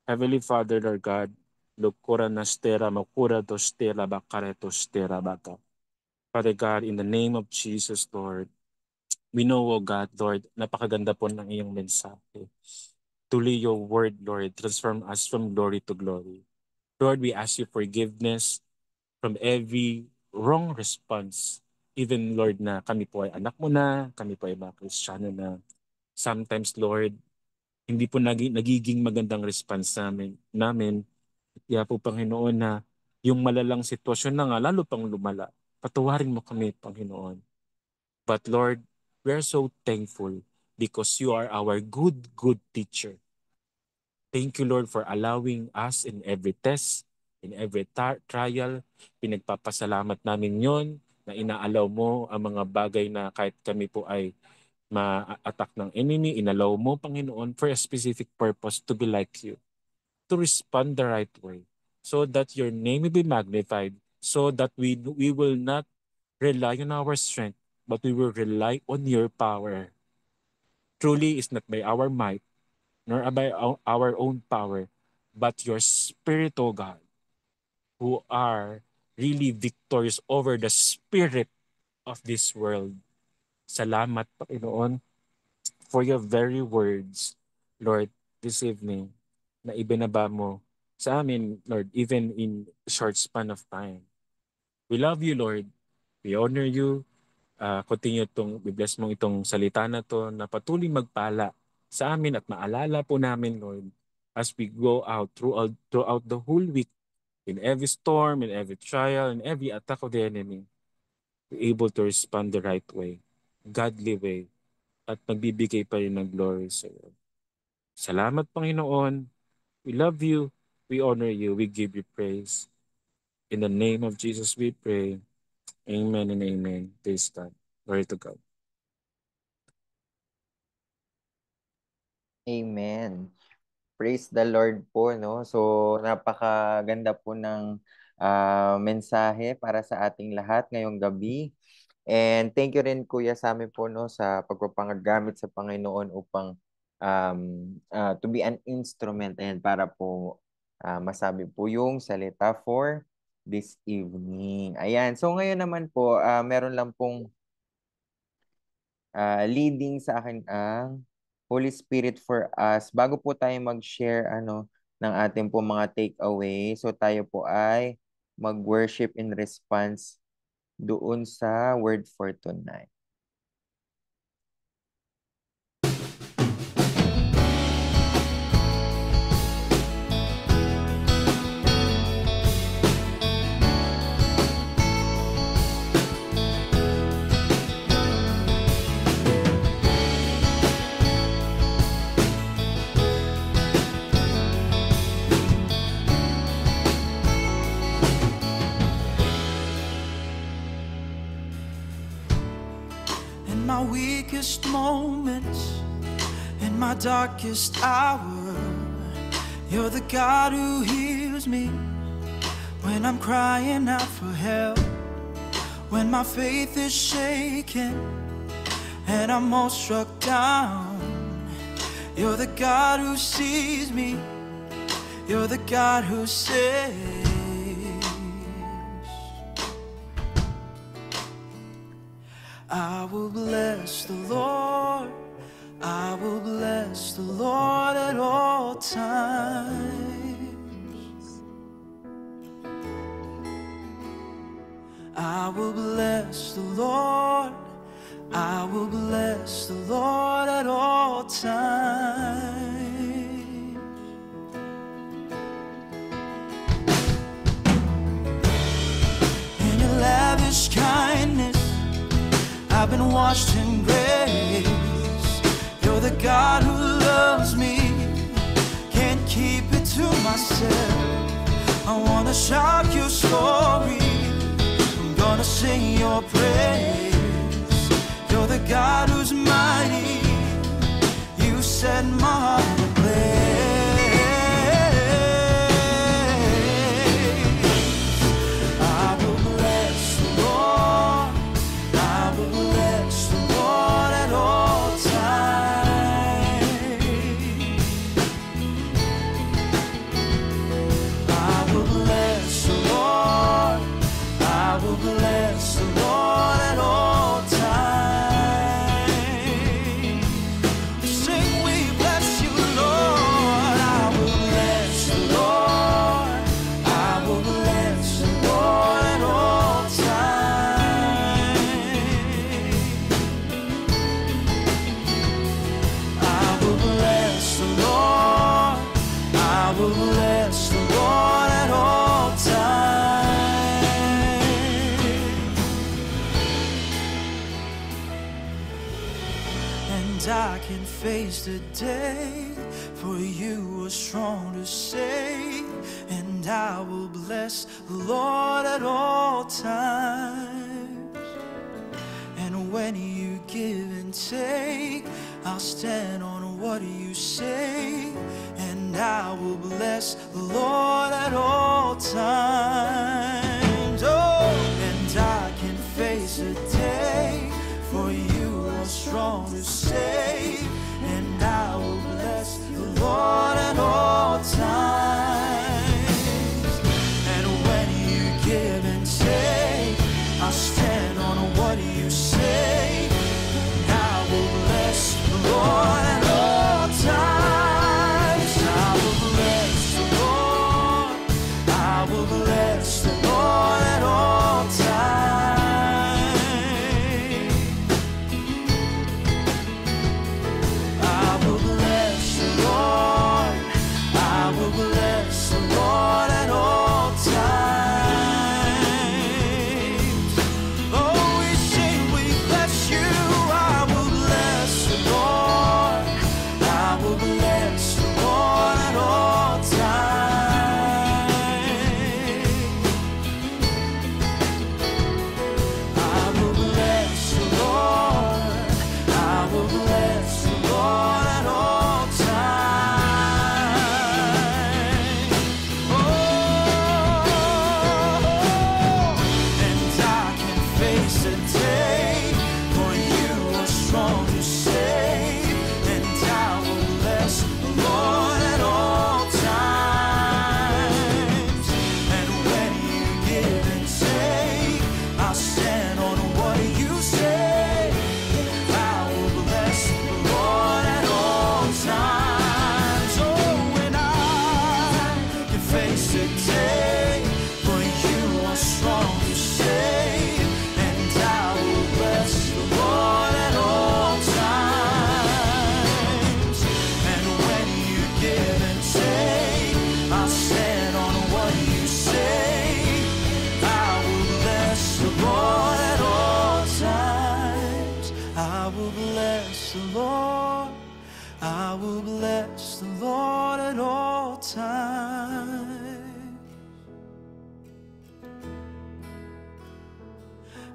Heavenly Father, Lord God, Lukura Nastera Makura Dostera Bakareto Stera Baka. Father God, in the name of Jesus, Lord, we know, O God, Lord, napakaganda po ng iyong mensahe. Tuloy your word, Lord, transform us from glory to glory. Lord, we ask you forgiveness from every wrong response. Even, Lord, na kami po ay anak mo na, kami po ay mga Kristiyano na. Sometimes, Lord, hindi po nagiging magandang response namin. Kaya po, Panginoon, na yung malalang sitwasyon na nga, lalo pang lumala. Patawarin mo kami, Panginoon. But Lord, we are so thankful because you are our good teacher. Thank you, Lord, for allowing us in every test, in every trial. Pinagpapasalamat namin yon na inaalaw mo ang mga bagay na kahit kami po ay ma-attack ng enemy, inalaw mo, Panginoon, for a specific purpose to be like you, to respond the right way, so that your name will be magnified, so that we will not rely on our strength, but we will rely on your power. Truly, it's not by our might, nor by our own power, but your Spirit, O God, who are really victorious over the spirit of this world. Salamat, Panginoon, for your very words, Lord, this evening, na ibinaba mo sa amin, Lord, even in short span of time. We love you, Lord. We honor you. Continue i-bless mong itong salita na to na patuloy magpala sa amin at maalala po namin, Lord, as we go out throughout the whole week, in every storm, in every trial, in every attack of the enemy, we're able to respond the right way, godly way, at magbibigay pa rin ng glory sa iyo. Salamat, Panginoon. We love you. We honor you. We give you praise. In the name of Jesus we pray. Amen and amen. Praise God. Glory to God. Amen. Praise the Lord po, no? So, napakaganda po ng mensahe para sa ating lahat ngayong gabi. And thank you rin Kuya Sammy po no sa pagpapangamit sa Panginoon upang to be an instrument and para po masabi po yung salita for this evening. Ayan. So ngayon naman po, meron lang pong leading sa akin ang Holy Spirit for us. Bago po tayo mag-share ng ating po mga takeaway, so tayo po ay mag-worship in response doon sa word for tonight. My weakest moments, in my darkest hour, you're the God who heals me when I'm crying out for help, when my faith is shaken and I'm all struck down. You're the God who sees me, you're the God who saves. I will bless the Lord, I will bless the Lord at all times. I will bless the Lord, I will bless the Lord at all times. In your lavish kindness I've been washed in grace. You're the God who loves me, can't keep it to myself. I wanna shout your story, I'm gonna sing your praise. You're the God who's mighty, you set my heart ablaze. I will bless the Lord, I will bless the Lord at all times. I will bless the Lord, I will bless the Lord at all times. Sing, we bless you, Lord. I will bless the Lord, I will bless the Lord at all times. I will bless the Lord, I will bless the Lord at all times. And I can face the day, for you are strong to save. And I will bless the Lord at all times. And when you give and take, I'll stand on what you say. And I will bless the Lord at all times. Oh, and I can face a day, for you are strong to save. And I will bless the Lord at all times. And when you give and take, I'll stand on what you say. And I will bless the Lord at all times. I will bless the Lord, I will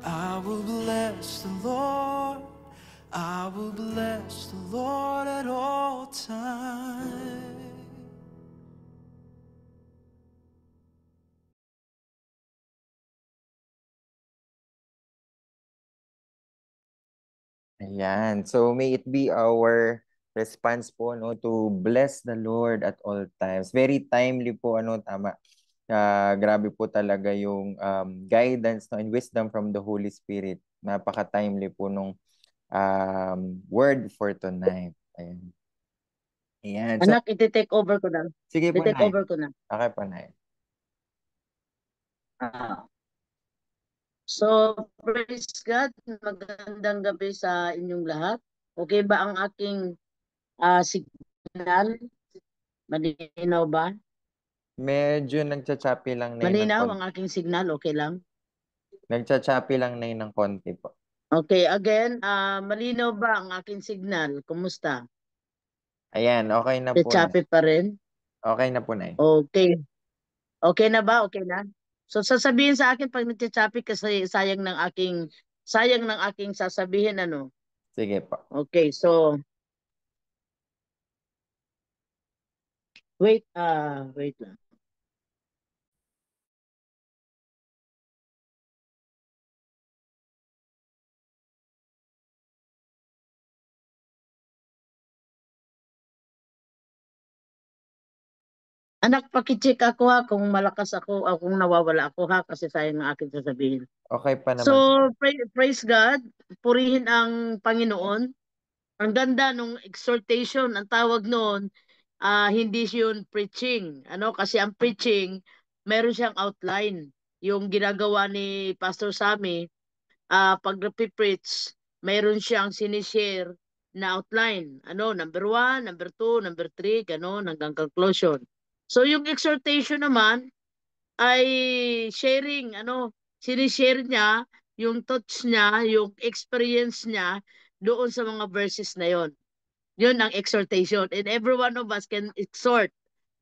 I will bless the Lord. I will bless the Lord at all times. Ayan. So may it be our response po no to bless the Lord at all times. Very timely po ano, tama. Grabe po talaga yung guidance no, and wisdom from the Holy Spirit. Napaka-timely po nung word for tonight. Ayan. Ayan. So, Anak, iti-take over ko na. sige po, Iti-take Nay. over ko na. Okay po, Nay. Ah. So, praise God. Magandang gabi sa inyong lahat. Okay ba ang aking signal? Malinaw ba? Medyo nagchachapi lang, Nay, ng Malinaw konti. ang aking signal? Okay lang? Nagchachapi lang, Nay, ng konti po. Okay, again, malinaw ba ang aking signal? Kumusta? Ayan, okay na po, Nay. Chappy pa rin? Okay na po, Nay. Okay. Okay na ba? Okay na? So, sasabihin sa akin pag nagchachapi kasi sayang ng aking sasabihin, ano? Sige po. Okay, so wait lang. Anak, pakicheck ako ha kung malakas ako o kung nawawala ako ha kasi sayang ng aking sasabihin. Okay pa naman. So, praise God, purihin ang Panginoon. Ang ganda nung exhortation, ang tawag noon, hindi yun preaching. Ano? Kasi ang preaching, meron siyang outline. Yung ginagawa ni Pastor Sammy, pag preach, meron siyang sinishare na outline. Ano? Number 1, number 2, number 3, gano'n, hanggang conclusion. So, yung exhortation naman, ay sharing, ano, sinishare niya yung thoughts niya, yung experience niya doon sa mga verses na yon. Yun ang exhortation. And every one of us can exhort.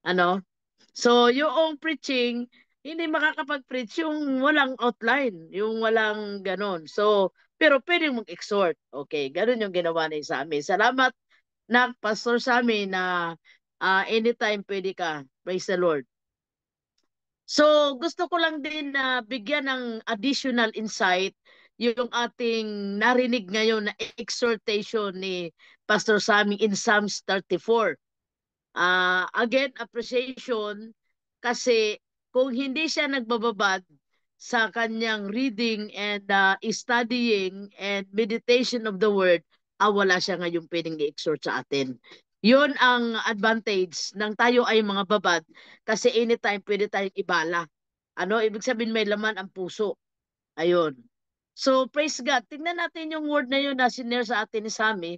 Ano? So, yung preaching, hindi makakapag-preach yung walang outline, yung walang ganon. So, pero pwedeng mag-exhort. Okay, ganon yung ginawa ni Sammy. Salamat na Pastor Sammy na anytime pwede ka. Praise the Lord. So, gusto ko lang din na bigyan ng additional insight yung ating narinig ngayon na exhortation ni Pastor Sammy in Psalms 34. Again, appreciation kasi kung hindi siya nagbababad sa kanyang reading and studying and meditation of the word, wala siya ngayon pwedeng i-exhort sa atin. Yun ang advantage ng tayo ay mga babad kasi anytime pwede tayong ibala. Ano, ibig sabihin may laman ang puso. Ayun. So, praise God. Tingnan natin yung word na yun na sinare sa atin ni Sammy.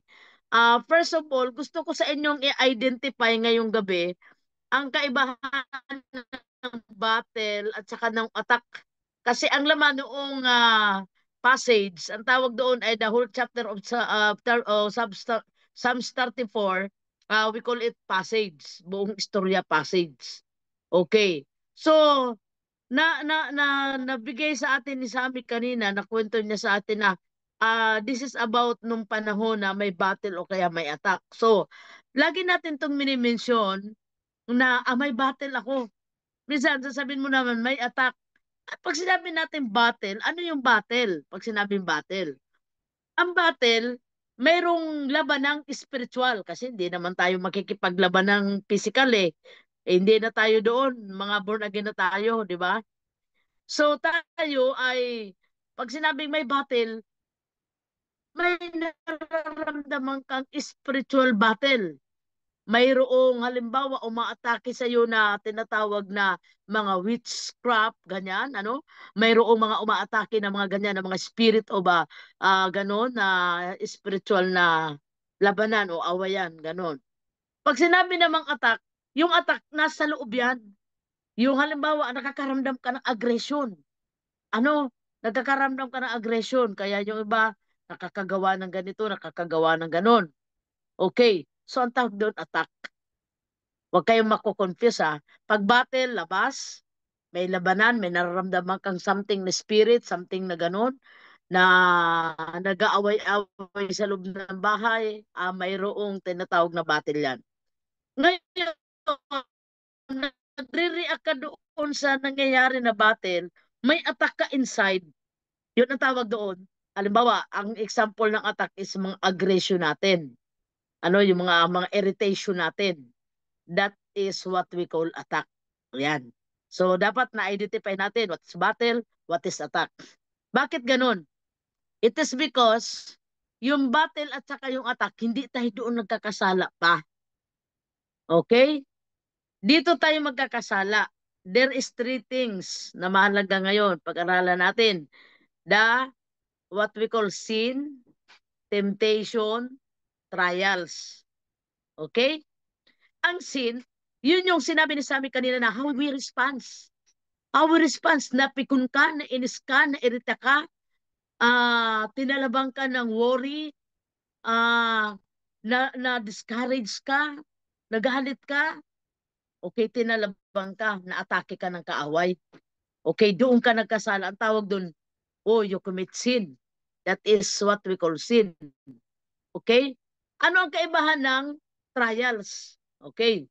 First of all, gusto ko sa inyong i-identify ngayong gabi ang kaibahan ng battle at saka ng attack. Kasi ang laman noong passage, ang tawag doon ay the whole chapter of Psalms 34, we call it passage, buong istorya passage. Okay. So, nabigay sa atin ni Sammy kanina, nakwento niya sa atin na this is about nung panahon na may battle o kaya may attack. So, lagi natin itong minimension na may battle ako. Minsan, sasabihin mo naman, may attack. At pag sinabi natin battle, ano yung battle? Pag sinabing battle. Ang battle, mayroong labanang spiritual kasi hindi naman tayo makikipaglaban ng physical eh. Hindi na tayo doon, mga born again na tayo, di ba? So tayo ay, pag sinabing may battle, may nararamdaman kang spiritual battle. Mayroong halimbawa umaatake sa iyo na tinatawag na mga witchcraft, ganyan, ano? Mayroong mga umaatake na mga ganyan na mga spirit o ba ganon na spiritual na labanan o awayan, ganon. Pag sinabi namang attack, yung attack nasa loob yan. Yung halimbawa nakakaramdam ka ng aggression. Ano? Nagkakaramdam ka ng aggression kaya yung iba nakakagawa ng ganito, nakakagawa ng ganon. Okay. So ang tawag doon attack. Huwag kayong mako-confuse ha. Pag battle, labas, may labanan, may nararamdaman kang something na spirit, something na ganon. na nag-aaway-away sa loob ng bahay, mayroong tinatawag na battle yan. Ngayon, nagre-react ka doon sa nangyayari na battle, may attack ka inside. Yun ang tawag doon. Halimbawa, ang example ng attack is mga aggression natin. Ano, yung mga irritation natin. That is what we call attack. Yan. So, dapat na-identify natin what is battle, what is attack. Bakit ganun? It is because yung battle at saka yung attack, hindi tayo doon nagkakasala pa. Okay? Dito tayo magkakasala. There is three things na mahalaga ngayon. Pag-aralan natin. What we call sin, temptation, trials. Okay? Ang sin, yun yung sinabi ni Sammy kanina na how we respond. How we respond. Napikon ka, nainis ka, nairita ka, tinalabang ka ng worry, na-discourage ka, nagalit ka, okay, tinalabang ka, na-atake ka ng kaaway. Okay, doon ka nagkasala. Ang tawag doon, you commit sin. That is what we call sin. Okay? Ano ang kaibahan ng trials? Okay.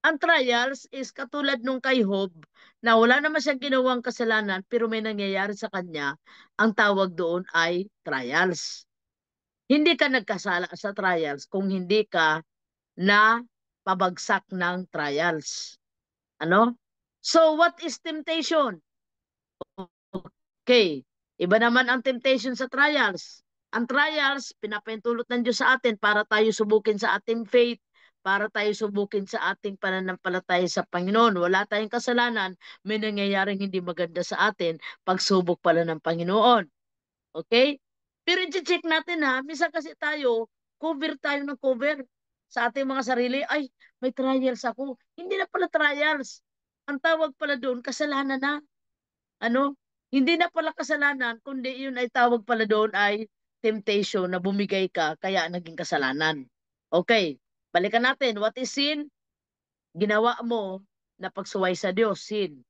Ang trials is katulad nung kay Job na wala naman siyang ginawang kasalanan pero may nangyayari sa kanya. Ang tawag doon ay trials. Hindi ka nagkasala sa trials kung hindi ka na pabagsak ng trials. Ano? So, what is temptation? Okay. Iba naman ang temptation sa trials. Ang trials, pinapahintulot ng Diyos sa atin para tayo subukin sa ating faith, para tayo subukin sa ating pananampalataya sa Panginoon. Wala tayong kasalanan, may nangyayaring hindi maganda sa atin, pagsubok pala ng Panginoon. Okay? Pero i-check natin ha, minsan kasi tayo, cover tayo ng cover sa ating mga sarili. Ay, may trials ako. Hindi na pala trials. Ang tawag pala doon, kasalanan na. Ano? Hindi na pala kasalanan, kundi yun ay tawag pala doon ay temptation na bumigay ka, kaya naging kasalanan. Okay, balikan natin. What is sin? Ginawa mo na pagsuway sa Diyos, sin.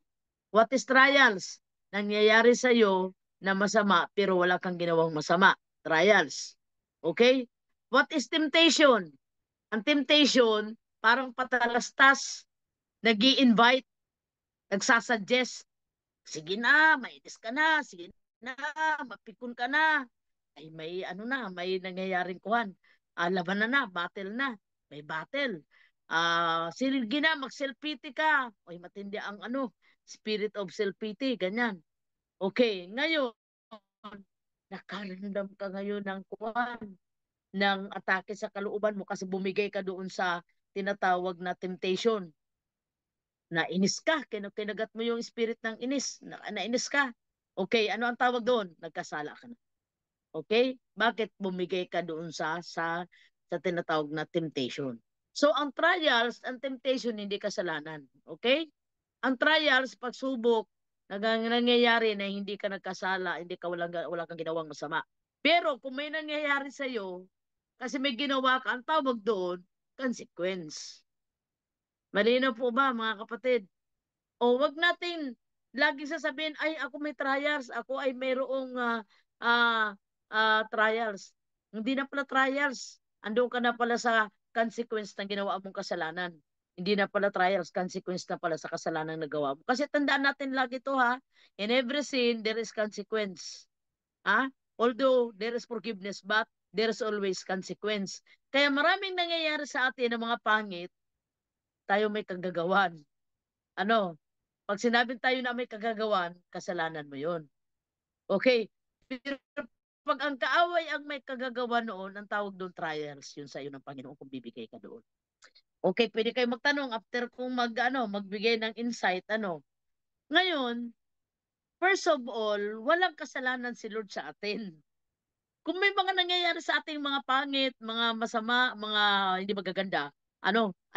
What is trials? Nangyayari sa iyo na masama pero wala kang ginawang masama. Trials. Okay? What is temptation? Ang temptation, parang patalastas, nag-i-invite, nagsasuggest, sige na, mainis ka na, sige na, mapikon ka na. Ay may ano na, may nangyayaring kuhan. Laban na, battle na. May battle. Sige na, mag-self-pity ka. Ay matindi ang ano, spirit of self-pity, ganyan. Okay, ngayon, nakaramdam ka ngayon ng kuhan, ng atake sa kalooban mo kasi bumigay ka doon sa tinatawag na temptation. Nainis ka, kinagat mo yung spirit ng inis, nainis ka. Okay, ano ang tawag doon? Nagkasala ka na. Okay? Bakit bumigay ka doon sa tinatawag na temptation? So, ang trials, ang temptation, hindi kasalanan. Okay? Ang trials, pagsubok, nangyayari na hindi ka nagkasala, hindi ka wala kang ginawang masama. Pero kung may nangyayari sa iyo, kasi may ginawa ka, ang tawag doon, consequence. Malinaw po ba, mga kapatid? O wag natin lagi sasabihin, ay ako may trials, ako ay mayroong trials. Hindi na pala trials. Andun ka na pala sa consequence ng ginawa mong kasalanan. Hindi na pala trials, consequence na pala sa kasalanan na nagawa mo. Kasi tandaan natin lagi to ha, in every sin, there is consequence. Ha? Although there is forgiveness, but there is always consequence. Kaya maraming nangyayari sa atin ng mga pangit, tayo may kagagawan. Ano? Pag sinabing tayo na may kagagawan, kasalanan mo yon. Okay. Pero pag ang kaaway ang may kagagawa noon, ang tawag doon trials, yun sa iyo ng Panginoon kung bibigay ka doon. Okay, pwede kayo magtanong after kung magbigay ng insight, Ngayon, first of all, walang kasalanan si Lord sa atin. Kung may mga nangyayari sa ating mga pangit, mga masama, mga hindi magaganda,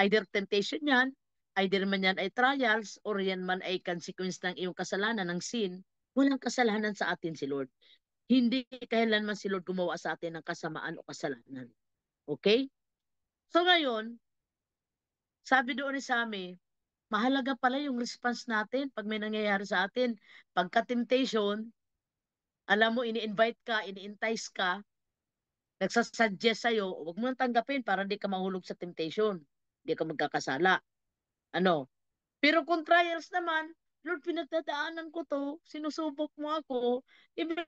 either temptation yan, either man yan ay trials, or yan man ay consequence ng iyong kasalanan, ng sin, walang kasalanan sa atin si Lord. Hindi kailanman si Lord gumawa sa atin ng kasamaan o kasalanan. Okay? So ngayon, sabi doon ni Sammy, mahalaga pala yung response natin pag may nangyayari sa atin. Pagka-temptation, Alam mo, ini-invite ka, ini-entice ka, nagsasuggest sa'yo, huwag mo nang tanggapin para hindi ka mahulog sa temptation. Hindi ka magkakasala. Ano? Pero kung trials naman, Lord, pinagdadaanan ko to, sinusubok mo ako, ibig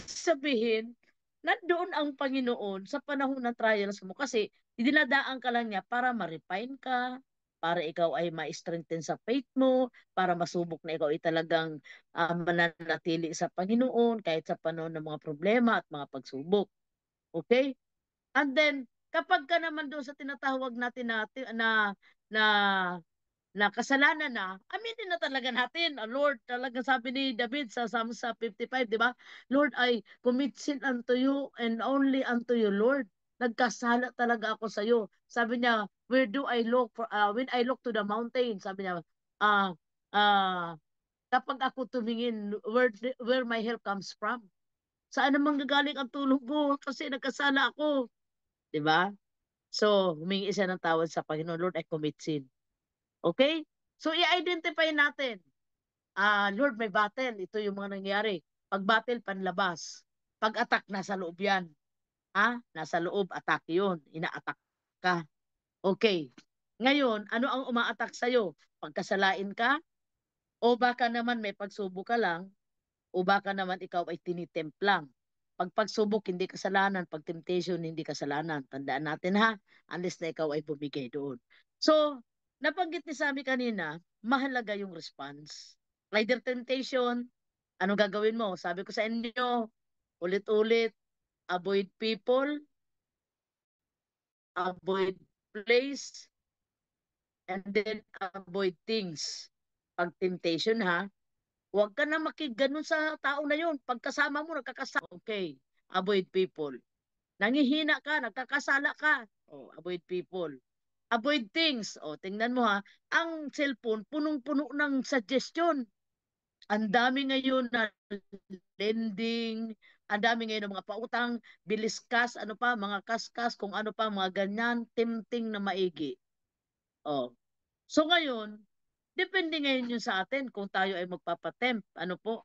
sabihin, nandoon ang Panginoon sa panahon ng trials mo kasi dinadaan ka lang niya para ma-refine ka, para ikaw ay ma-strengthen sa faith mo, para masubok na ikaw ay talagang mananatili sa Panginoon kahit sa panahon ng mga problema at mga pagsubok. Okay? And then, kapag ka naman doon sa tinatawag natin na na kasalanan na, aminin na talaga natin. Lord, talaga sabi ni David sa Psalms 55, di ba? Lord, I commit sin unto you and only unto you, Lord. Nagkasala talaga ako sa iyo. Sabi niya, where do I look for, when I look to the mountain, sabi niya, ah, kapag ako tumingin, where my help comes from? Saan naman gagaling ang tulong ko? Kasi nagkasala ako. Di ba? So, humingi siya ng tawad sa Panginoon, Lord, I commit sin. Okay? So, i-identify natin. Lord, may battle. Ito yung mga nangyari. Pag battle, panlabas. Pag attack, nasa loob yan. Nasa loob, attack yun. Ina-attack ka. Okay. Ngayon, ano ang uma-attack sa'yo? Pagkasalain ka? O baka naman may pagsubok ka lang? O baka naman ikaw ay tinitempt lang? Pag pagsubok, hindi kasalanan. Pag temptation, hindi kasalanan. Tandaan natin ha, unless na ikaw ay bumigay doon. So, nabanggit ni Sammy kanina, mahalaga yung response. Either temptation, ano gagawin mo? Sabi ko sa inyo, ulit-ulit, avoid people, avoid place, and then avoid things. Pag temptation ha, huwag ka na makiganon sa tao na yun. Pagkasama mo, nagkakasama. Okay, avoid people. Nangihina ka, nagkakasala ka. Avoid people. Avoid things. Tingnan mo ha, ang cellphone, punong-puno ng suggestion. Ang dami ngayon na lending, ang dami ngayon ng mga pautang, bilis kas, ano pa, mga kaskas, kung ano pa, mga ganyan, tempting na maigi. So ngayon, depende ngayon yun sa atin kung tayo ay magpapatempt. Ano po?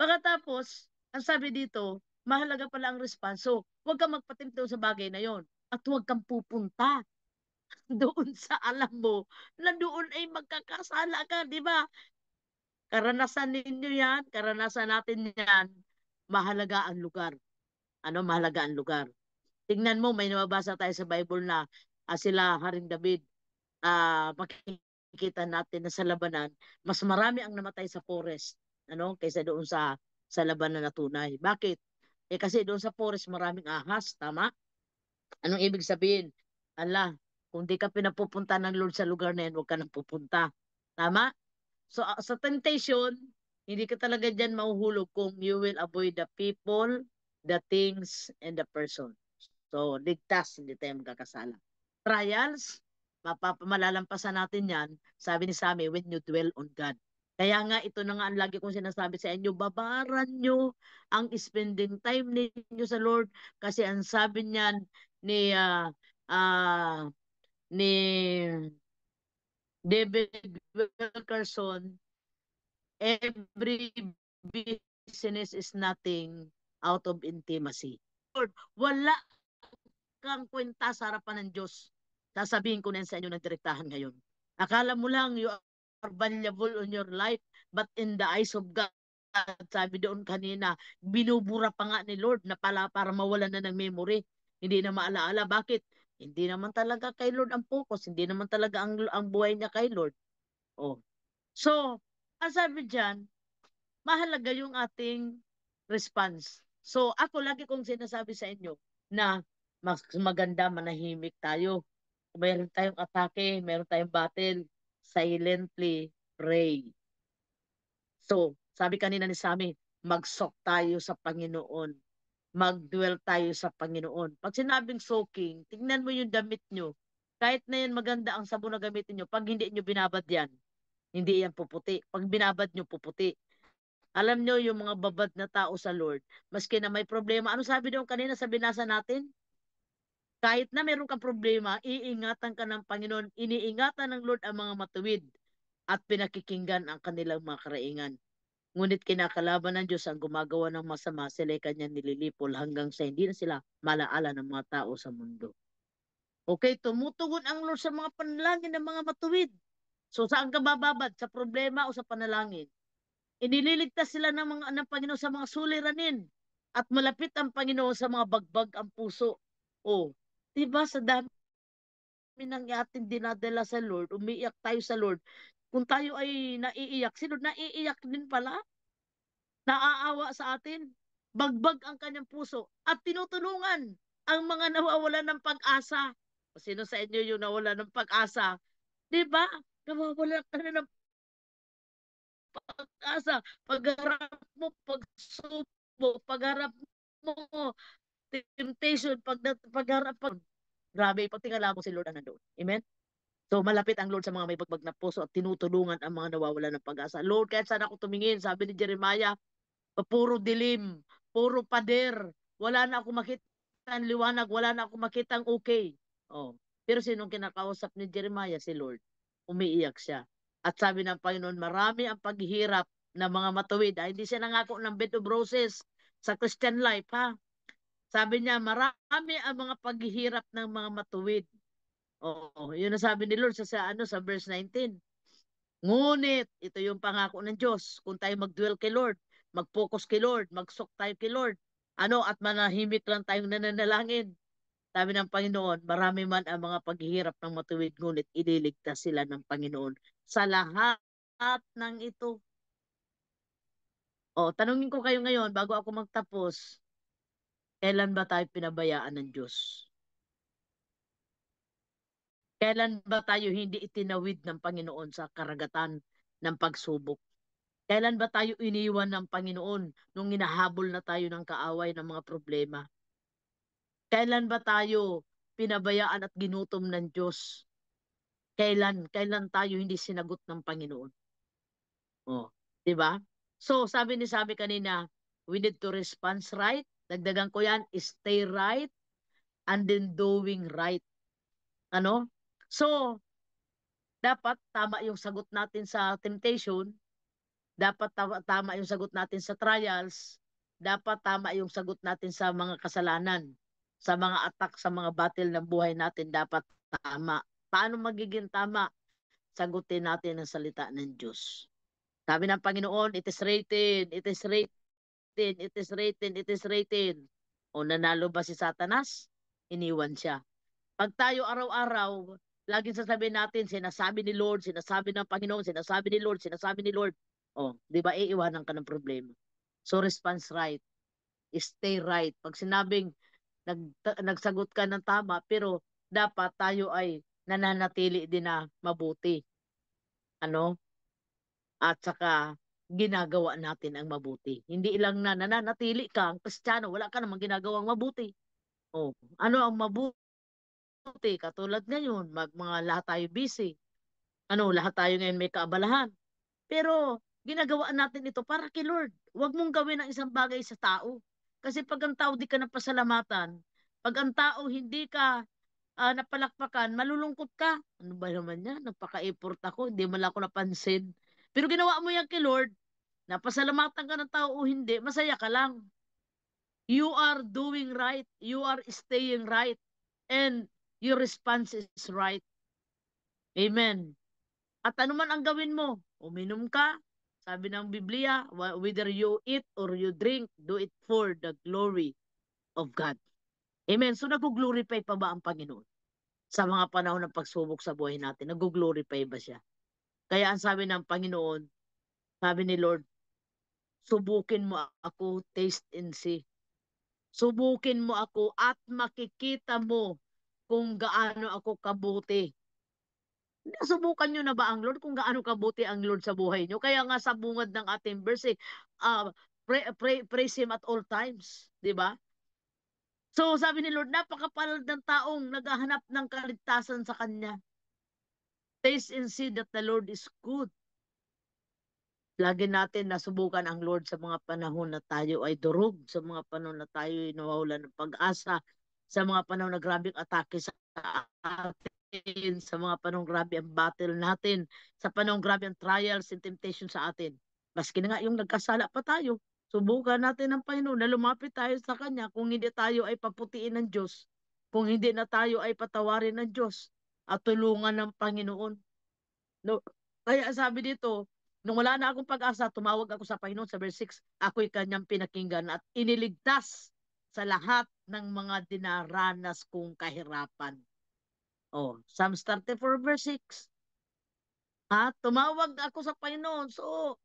Pagkatapos, ang sabi dito, mahalaga pala ang response. So, huwag kang magpatempt doon sa bagay na yon. At huwag kang pupunta doon sa alam mo na doon ay magkakasala ka, di ba? Karanasan ninyo yan, karanasan natin yan. Mahalaga ang lugar. Ano mahalaga ang lugar? Tingnan mo, may nababasa tayo sa Bible na sila Haring David, makikita natin na sa labanan, mas marami ang namatay sa forest, kaysa doon sa labanan na tunay. Bakit? Kasi doon sa forest maraming ahas, tama? Anong ibig sabihin? Ala, kung di ka pinapupunta ng Lord sa lugar na yan, huwag ka nang pupunta. Tama? So, sa temptation, hindi ka talaga dyan mahuhulog kung you will avoid the people, the things, and the person. So, ligtas, hindi tayo magkakasala. Trials, malalampasan natin yan, sabi ni Sammy, when you dwell on God. Kaya nga, ito na nga ang lagi kong sinasabi sa inyo, babaran nyo ang spending time ninyo sa Lord kasi ang sabi niyan ni ni David Wilkerson, every business is nothing out of intimacy. Lord, wala kang kwenta sa harapan ng Diyos. Sasabihin ko na sa inyo ng direktahan ngayon. Akala mo lang you are valuable on your life, but in the eyes of God, sabi doon kanina, binubura pa nga ni Lord na pala para mawalan na ng memory. Hindi na maalaala. Bakit? Hindi naman talaga kay Lord ang focus. Hindi naman talaga ang buhay niya kay Lord. So, ang sabi dyan, mahalaga yung ating response. So, ako lagi kong sinasabi sa inyo na mas maganda manahimik tayo. Meron tayong atake, meron tayong battle, silently pray. So, sabi kanina ni Sammy, mag-soak tayo sa Panginoon. Mag-dwell tayo sa Panginoon. Pag sinabing soaking, tingnan mo yung damit nyo. Kahit na yan maganda ang sabon na gamitin nyo, pag hindi nyo binabad yan, hindi yan puputi. Pag binabad nyo, puputi. Alam nyo, yung mga babad na tao sa Lord, maski na may problema, ano sabi doon kanina sa binasa natin? Kahit na meron kang problema, iingatan ka ng Panginoon, iniingatan ng Lord ang mga matuwid at pinakikinggan ang kanilang mga karaingan. Ngunit kinakalaban ng Diyos ang gumagawa ng masama, sila kanya nililipol hanggang sa hindi na sila malaala ng mga tao sa mundo. Okay, tumutugon ang Lord sa mga panalangin ng mga matuwid. So saan ka bababad? Sa problema o sa panalangin? Inililigtas sila ng Panginoon sa mga suliranin at malapit ang Panginoon sa mga bagbag ang puso. O, diba sa dami ng ating dinadala sa Lord, umiiyak tayo sa Lord. Kung tayo ay naiiyak, si Lord naiiyak din pala. Naaawa sa atin. Bagbag ang kanyang puso at tinutulungan ang mga nawawalan ng pag-asa. O sino sa inyo yung nawala ng pag-asa? Di ba? Nawawala ka na ng pag-asa. Pagharap mo, pagsubok, pagharap mo, temptation, pagharap, grabe, pagtingala mo si Lord na nandoon. Amen? So, malapit ang Lord sa mga may bagbag na puso at tinutulungan ang mga nawawala ng pag-asa. Lord, kahit saan ako tumingin, sabi ni Jeremiah, puro dilim, puro pader, wala na ako makita ang liwanag, wala na ako makita ang okay. Oh. Pero sinong kinakausap ni Jeremiah? Si Lord. Umiiyak siya. At sabi ng Panginoon, marami ang paghihirap ng mga matuwid. Hindi siya nangako ng bed of roses sa Christian life, ha? Sabi niya, marami ang mga paghihirap ng mga matuwid. Oh, yun ang sabi ni Lord sa verse 19. Ngunit, ito yung pangako ng Diyos. Kung tayo mag-dwell kay Lord, mag-focus kay Lord, mag-sok tayo kay Lord, at manahimik lang tayong nananalangin. Sabi ng Panginoon, marami man ang mga paghihirap ng matuwid, ngunit ililigtas sila ng Panginoon sa lahat ng ito. O, tanungin ko kayo ngayon, bago ako magtapos, kailan ba tayo pinabayaan ng Diyos? Kailan ba tayo hindi itinawid ng Panginoon sa karagatan ng pagsubok? Kailan ba tayo iniwan ng Panginoon nung hinahabol na tayo ng kaaway ng mga problema? Kailan ba tayo pinabayaan at ginutom ng Diyos? Kailan tayo hindi sinagot ng Panginoon? Oh, 'di ba? So, sabi kanina, we need to respond right. Dagdagan ko 'yan, stay right and then doing right. Ano? So, dapat tama yung sagot natin sa temptation, dapat tama yung sagot natin sa trials, dapat tama yung sagot natin sa mga kasalanan, sa mga attack, sa mga battle ng buhay natin, dapat tama. Paano magiging tama? Sagutin natin ang salita ng Diyos. Sabi ng Panginoon, it is written, it is written, it is written, it is written. O nanalo ba si Satanas? Iniwan siya. Pag tayo araw-araw, laging sasabihin natin, sinasabi ni Lord, sinasabi ng Panginoon, sinasabi ni Lord, sinasabi ni Lord. Oh, di ba iiwanan ka ng problema? So response right, stay right. Pag sinabing nagsagot ka ng tama, pero dapat tayo ay nananatili din na mabuti. Ano? At saka ginagawa natin ang mabuti. Hindi lang na nananatili ka ang Kristiyano, wala ka namang ginagawang mabuti. Oh, ano ang mabuti? Katulad ngayon, mga lahat tayo busy. Lahat tayo ngayon may kaabalahan. Pero ginagawa natin ito para kay Lord. Huwag mong gawin ang isang bagay sa tao. Kasi pag ang tao di ka napasalamatan, pag ang tao hindi ka napalakpakan, malulungkot ka. Ano ba naman yan? Nagpaka-effort ako, hindi mo lang ako napansin. Pero ginawa mo yan kay Lord, napasalamatan ka ng tao o hindi, masaya ka lang. You are doing right. You are staying right. And your response is right. Amen. At ano man ang gawin mo, uminom ka, sabi ng Biblia, whether you eat or you drink, do it for the glory of God. Amen. So nag-glorify pa ba ang Panginoon sa mga panahon ng pagsubok sa buhay natin? Nag-glorify ba siya? Kaya ang sabi ng Panginoon, sabi ni Lord, subukin mo ako, taste and see. Subukin mo ako at makikita mo kung gaano ako kabuti. Nasubukan nyo na ba ang Lord kung gaano kabuti ang Lord sa buhay nyo? Kaya nga sa bungad ng ating verse, praise Him at all times. Di ba? So sabi ni Lord, napakapalad ng taong naghahanap ng kaligtasan sa Kanya. Taste and see that the Lord is good. Lagi natin nasubukan ang Lord sa mga panahon na tayo ay durog, sa mga panahon na tayo ay nawawalan ng pag-asa, sa mga panahon na grabing atake sa atin, sa mga panahon grabe ang battle natin, sa panahon grabe ang trials and temptation sa atin. Maski na nga yung nagkasala pa tayo, subukan natin ng Panginoon na lumapit tayo sa Kanya kung hindi tayo ay paputiin ng Diyos, kung hindi na tayo ay patawarin ng Diyos at tulungan ng Panginoon. No? Kaya sabi dito, nung wala na akong pag-asa, tumawag ako sa Panginoon sa verse 6, ako'y Kanyang pinakinggan at iniligtas sa lahat ng mga dinaranas kong kahirapan. Oh, Psalms 34 verse 6. Tumawag ako sa Panginoon. So,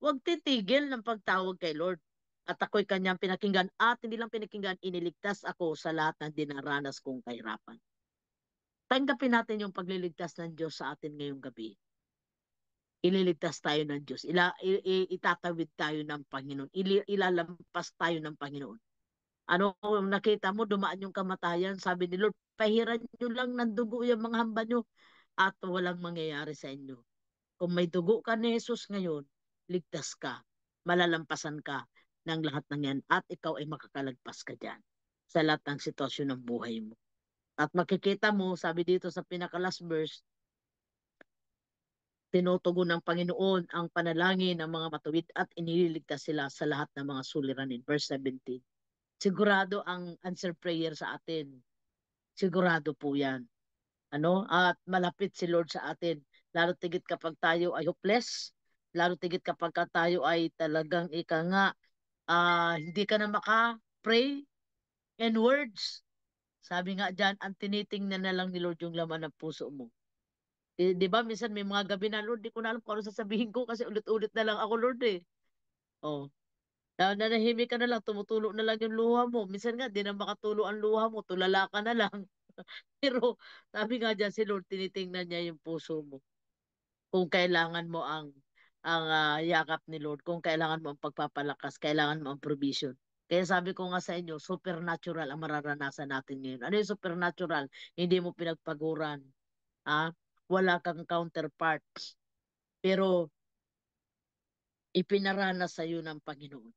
huwag titigil ng pagtawag kay Lord. At ako'y Kanyang pinakinggan at hindi lang pinakinggan, iniligtas ako sa lahat ng dinaranas kong kahirapan. Tanggapin natin yung pagliligtas ng Diyos sa atin ngayong gabi. Ililigtas tayo ng Diyos. Itatawid tayo ng Panginoon. Ilalampas tayo ng Panginoon. Ano, nakita mo, dumaan yung kamatayan. Sabi ni Lord, pahiran nyo lang ng dugo yung mga hamba nyo at walang mangyayari sa inyo. Kung may dugo ka ni Jesus ngayon, ligtas ka. Malalampasan ka ng lahat ng yan at ikaw ay makakalagpas ka dyan sa lahat ng sitwasyon ng buhay mo. At makikita mo, sabi dito sa pinaka-last verse, tinutugon ng Panginoon ang panalangin ng mga matuwid at iniligtas sila sa lahat ng mga suliranin. Verse 17. Sigurado ang answer prayer sa atin. Sigurado po yan. At malapit si Lord sa atin. Lalo tigit kapag tayo ay hopeless. Lalo tigit kapag tayo ay talagang hindi ka na maka-pray in words. Sabi nga dyan, ang tinitingnan na lang ni Lord yung laman ng puso mo. Di ba, minsan may mga gabi na, Lord, di ko na alam kung ano sasabihin ko kasi ulit-ulit na lang ako, Lord eh. Oh. Nanahimik ka na lang, tumutulo na lang yung luha mo. Minsan nga, di na makatulo ang luha mo, tulala ka na lang. Pero sabi nga dyan, si Lord, tinitingnan niya yung puso mo. Kung kailangan mo ang yakap ni Lord, kung kailangan mo ang pagpapalakas, kailangan mo ang provision. Kaya sabi ko nga sa inyo, supernatural ang mararanasan natin ngayon. Ano yung supernatural? Hindi mo pinagpaguran. Wala kang counterpart. Pero ipinaranas sa iyo ng Panginoon.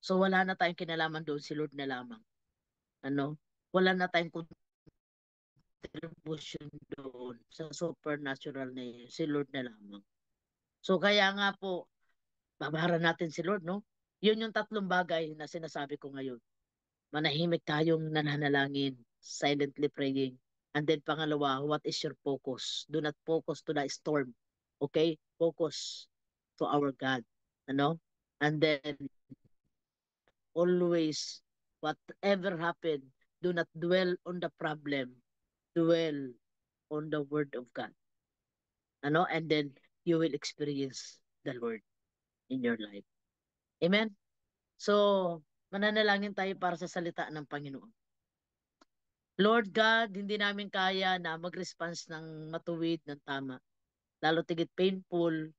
So wala na tayong kinalaman doon, si Lord na lamang. Wala na tayong contribution doon sa supernatural na yun, si Lord na lamang. So kaya nga po, babaharan natin si Lord, no? Yun yung tatlong bagay na sinasabi ko ngayon. Manahimik tayong nananalangin, silently praying. And then pangalawa, what is your focus? Do not focus to the storm. Okay? Focus to our God. And then, always, whatever happen, do not dwell on the problem. Dwell on the Word of God. And then, you will experience the Lord in your life. Amen? So, mananalangin tayo para sa salita ng Panginoon. Lord God, hindi namin kaya na mag-response ng matuwid, ng tama. Lalo tigit painful,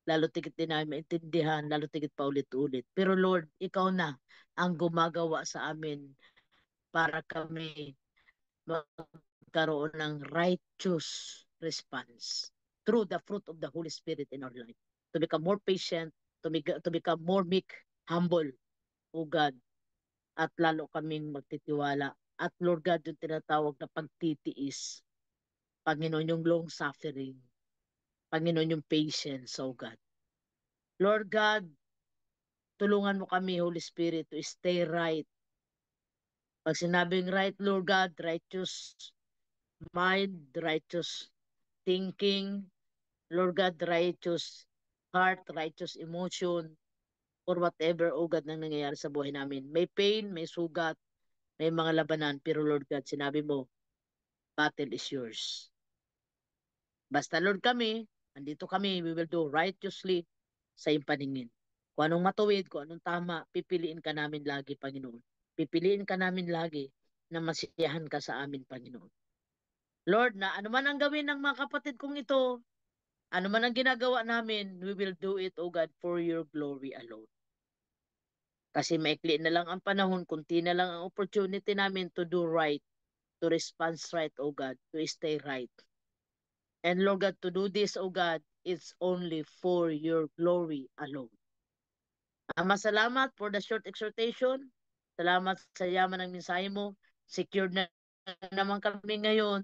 lalo tigit din namin maintindihan, lalo tigit pa ulit-ulit. Pero Lord, ikaw na ang gumagawa sa amin para kami magkaroon ng righteous response through the fruit of the Holy Spirit in our life. To become more patient, to become more meek, humble, O God, at lalo kaming magtitiwala. At Lord God, yung tinatawag na pagtitiis. Panginoon, yung long suffering. Panginoon, yung patience, O God. Lord God, tulungan mo kami, Holy Spirit, to stay right. Pag sinabing right, Lord God, righteous mind, righteous thinking, Lord God, righteous heart, righteous emotion, or whatever, O God, nang nangyayari sa buhay namin. May pain, may sugat, may mga labanan, pero Lord God, sinabi mo, battle is yours. Basta Lord kami, andito kami, we will do righteously sa iyong paningin. Kung anong matuwid, kung anong tama, pipiliin ka namin lagi, Panginoon. Pipiliin ka namin lagi na masiyahan ka sa amin, Panginoon. Lord, na ano man ang gawin ng mga kapatid kong ito, ano man ang ginagawa namin, we will do it, O God, for your glory alone. Kasi maikli na lang ang panahon, kunti na lang ang opportunity namin to do right, to respond right, O God, to stay right. And Lord God, to do this, O God, it's only for your glory alone. Ama, salamat for the short exhortation. Salamat sa yaman ng mensahe mo. Secured na naman kami ngayon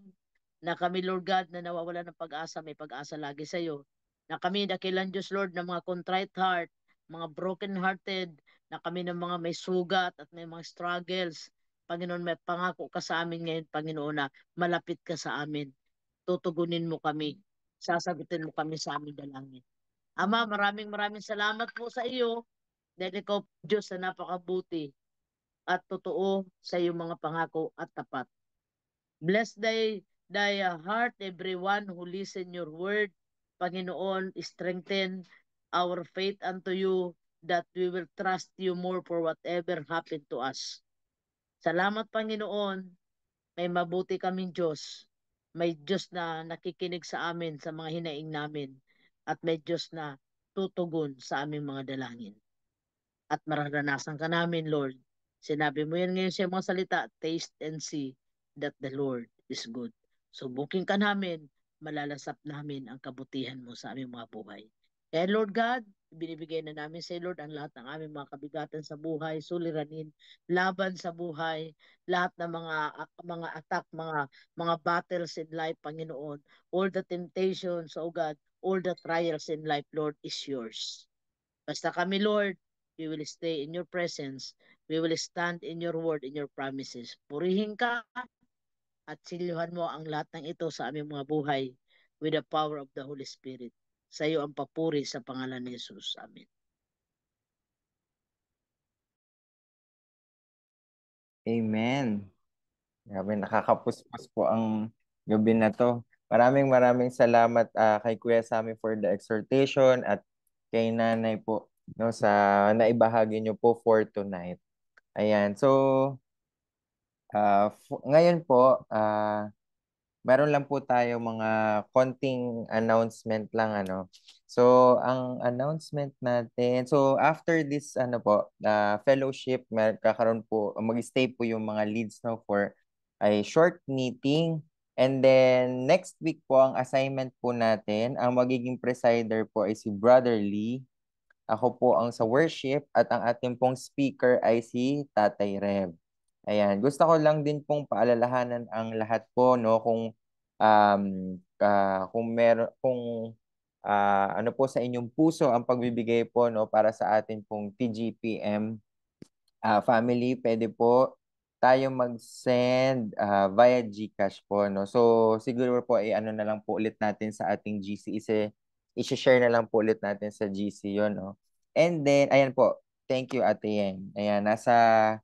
na kami, Lord God, na nawawala ng pag-asa, may pag-asa lagi sa iyo. Na kami, dakilan Diyos, Lord, ng mga contrite heart, mga broken-hearted, na kami ng mga may sugat at may mga struggles. Panginoon, may pangako ka sa amin ngayon, Panginoon, na malapit ka sa amin. Tutugunin mo kami. Sasagutin mo kami sa aming dalangin. Ama, maraming salamat po sa iyo dahil ikaw, Diyos, na napakabuti at totoo sa iyong mga pangako at tapat. Bless thy heart, everyone who listen your word. Panginoon, strengthen our faith unto you that we will trust you more for whatever happened to us. Salamat, Panginoon. May mabuti kaming Diyos. May Diyos na nakikinig sa amin sa mga hinaing namin. At may Diyos na tutugon sa aming mga dalangin. At mararanasan ka namin, Lord. Sinabi mo yan ngayon sa mga salita, taste and see that the Lord is good. Subukin ka namin, malalasap namin ang kabutihan mo sa aming mga buhay. Kaya Lord God, binibigay na namin sa Lord ang lahat ng aming mga kabigatan sa buhay, suliranin, laban sa buhay, lahat ng mga attack, mga battles in life, Panginoon, all the temptations, oh God, all the trials in life, Lord, is yours. Basta kami, Lord, we will stay in your presence. We will stand in your word, in your promises. Purihin ka at silyuhan mo ang lahat ng ito sa aming mga buhay with the power of the Holy Spirit. Sa iyo ang papuri sa pangalan ni Jesus. Amen. Amen. Grabe, nakakapuspos po ang gabi na to. Maraming salamat kay Kuya Sammy for the exhortation at kay Nanay po no sa naibahagi niyo po for tonight. Ayan. So ngayon po meron lang po tayo mga konting announcement lang ano. So ang announcement natin, so after this ano po, fellowship, kakaroon po, mag-stay po yung mga leads no for a short meeting. And then next week po ang assignment po natin, ang magiging presider po ay si Brother Lee. Ako po ang sa worship at ang ating pong speaker ay si Tatay Rev. Ayan, gusto ko lang din pong paalalahanan ang lahat po no kung ano po sa inyong puso ang pagbibigay po no para sa atin pong TGPM family, pwede po tayo mag-send via GCash po no. So siguro po ano na lang po ulit natin sa ating GC, i-share na lang po ulit natin sa GC yon no. And then ayan po, thank you Ate Yen. Ayan, nasa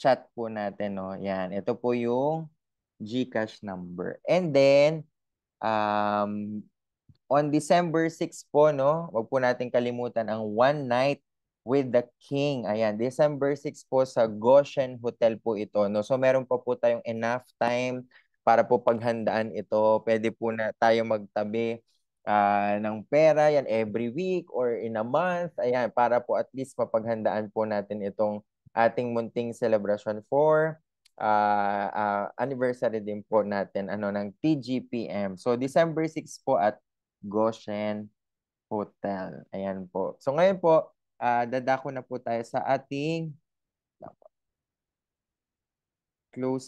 chat po natin no. Yan, ito po yung GCash number. And then on December 6 po no, wag po natin kalimutan ang One Night with the King. Ayan, December 6 po sa Goshen Hotel po ito no. So meron pa po tayong enough time para po paghandaan ito. Pwede po na tayo magtabi ng pera yan every week or in a month. Ayan, para po at least mapaghandaan po natin itong ating munting celebration for anniversary din po natin ng TGPM. So December 6 po at Goshen Hotel. Ayan po. So ngayon po, dadako na po tayo sa ating closing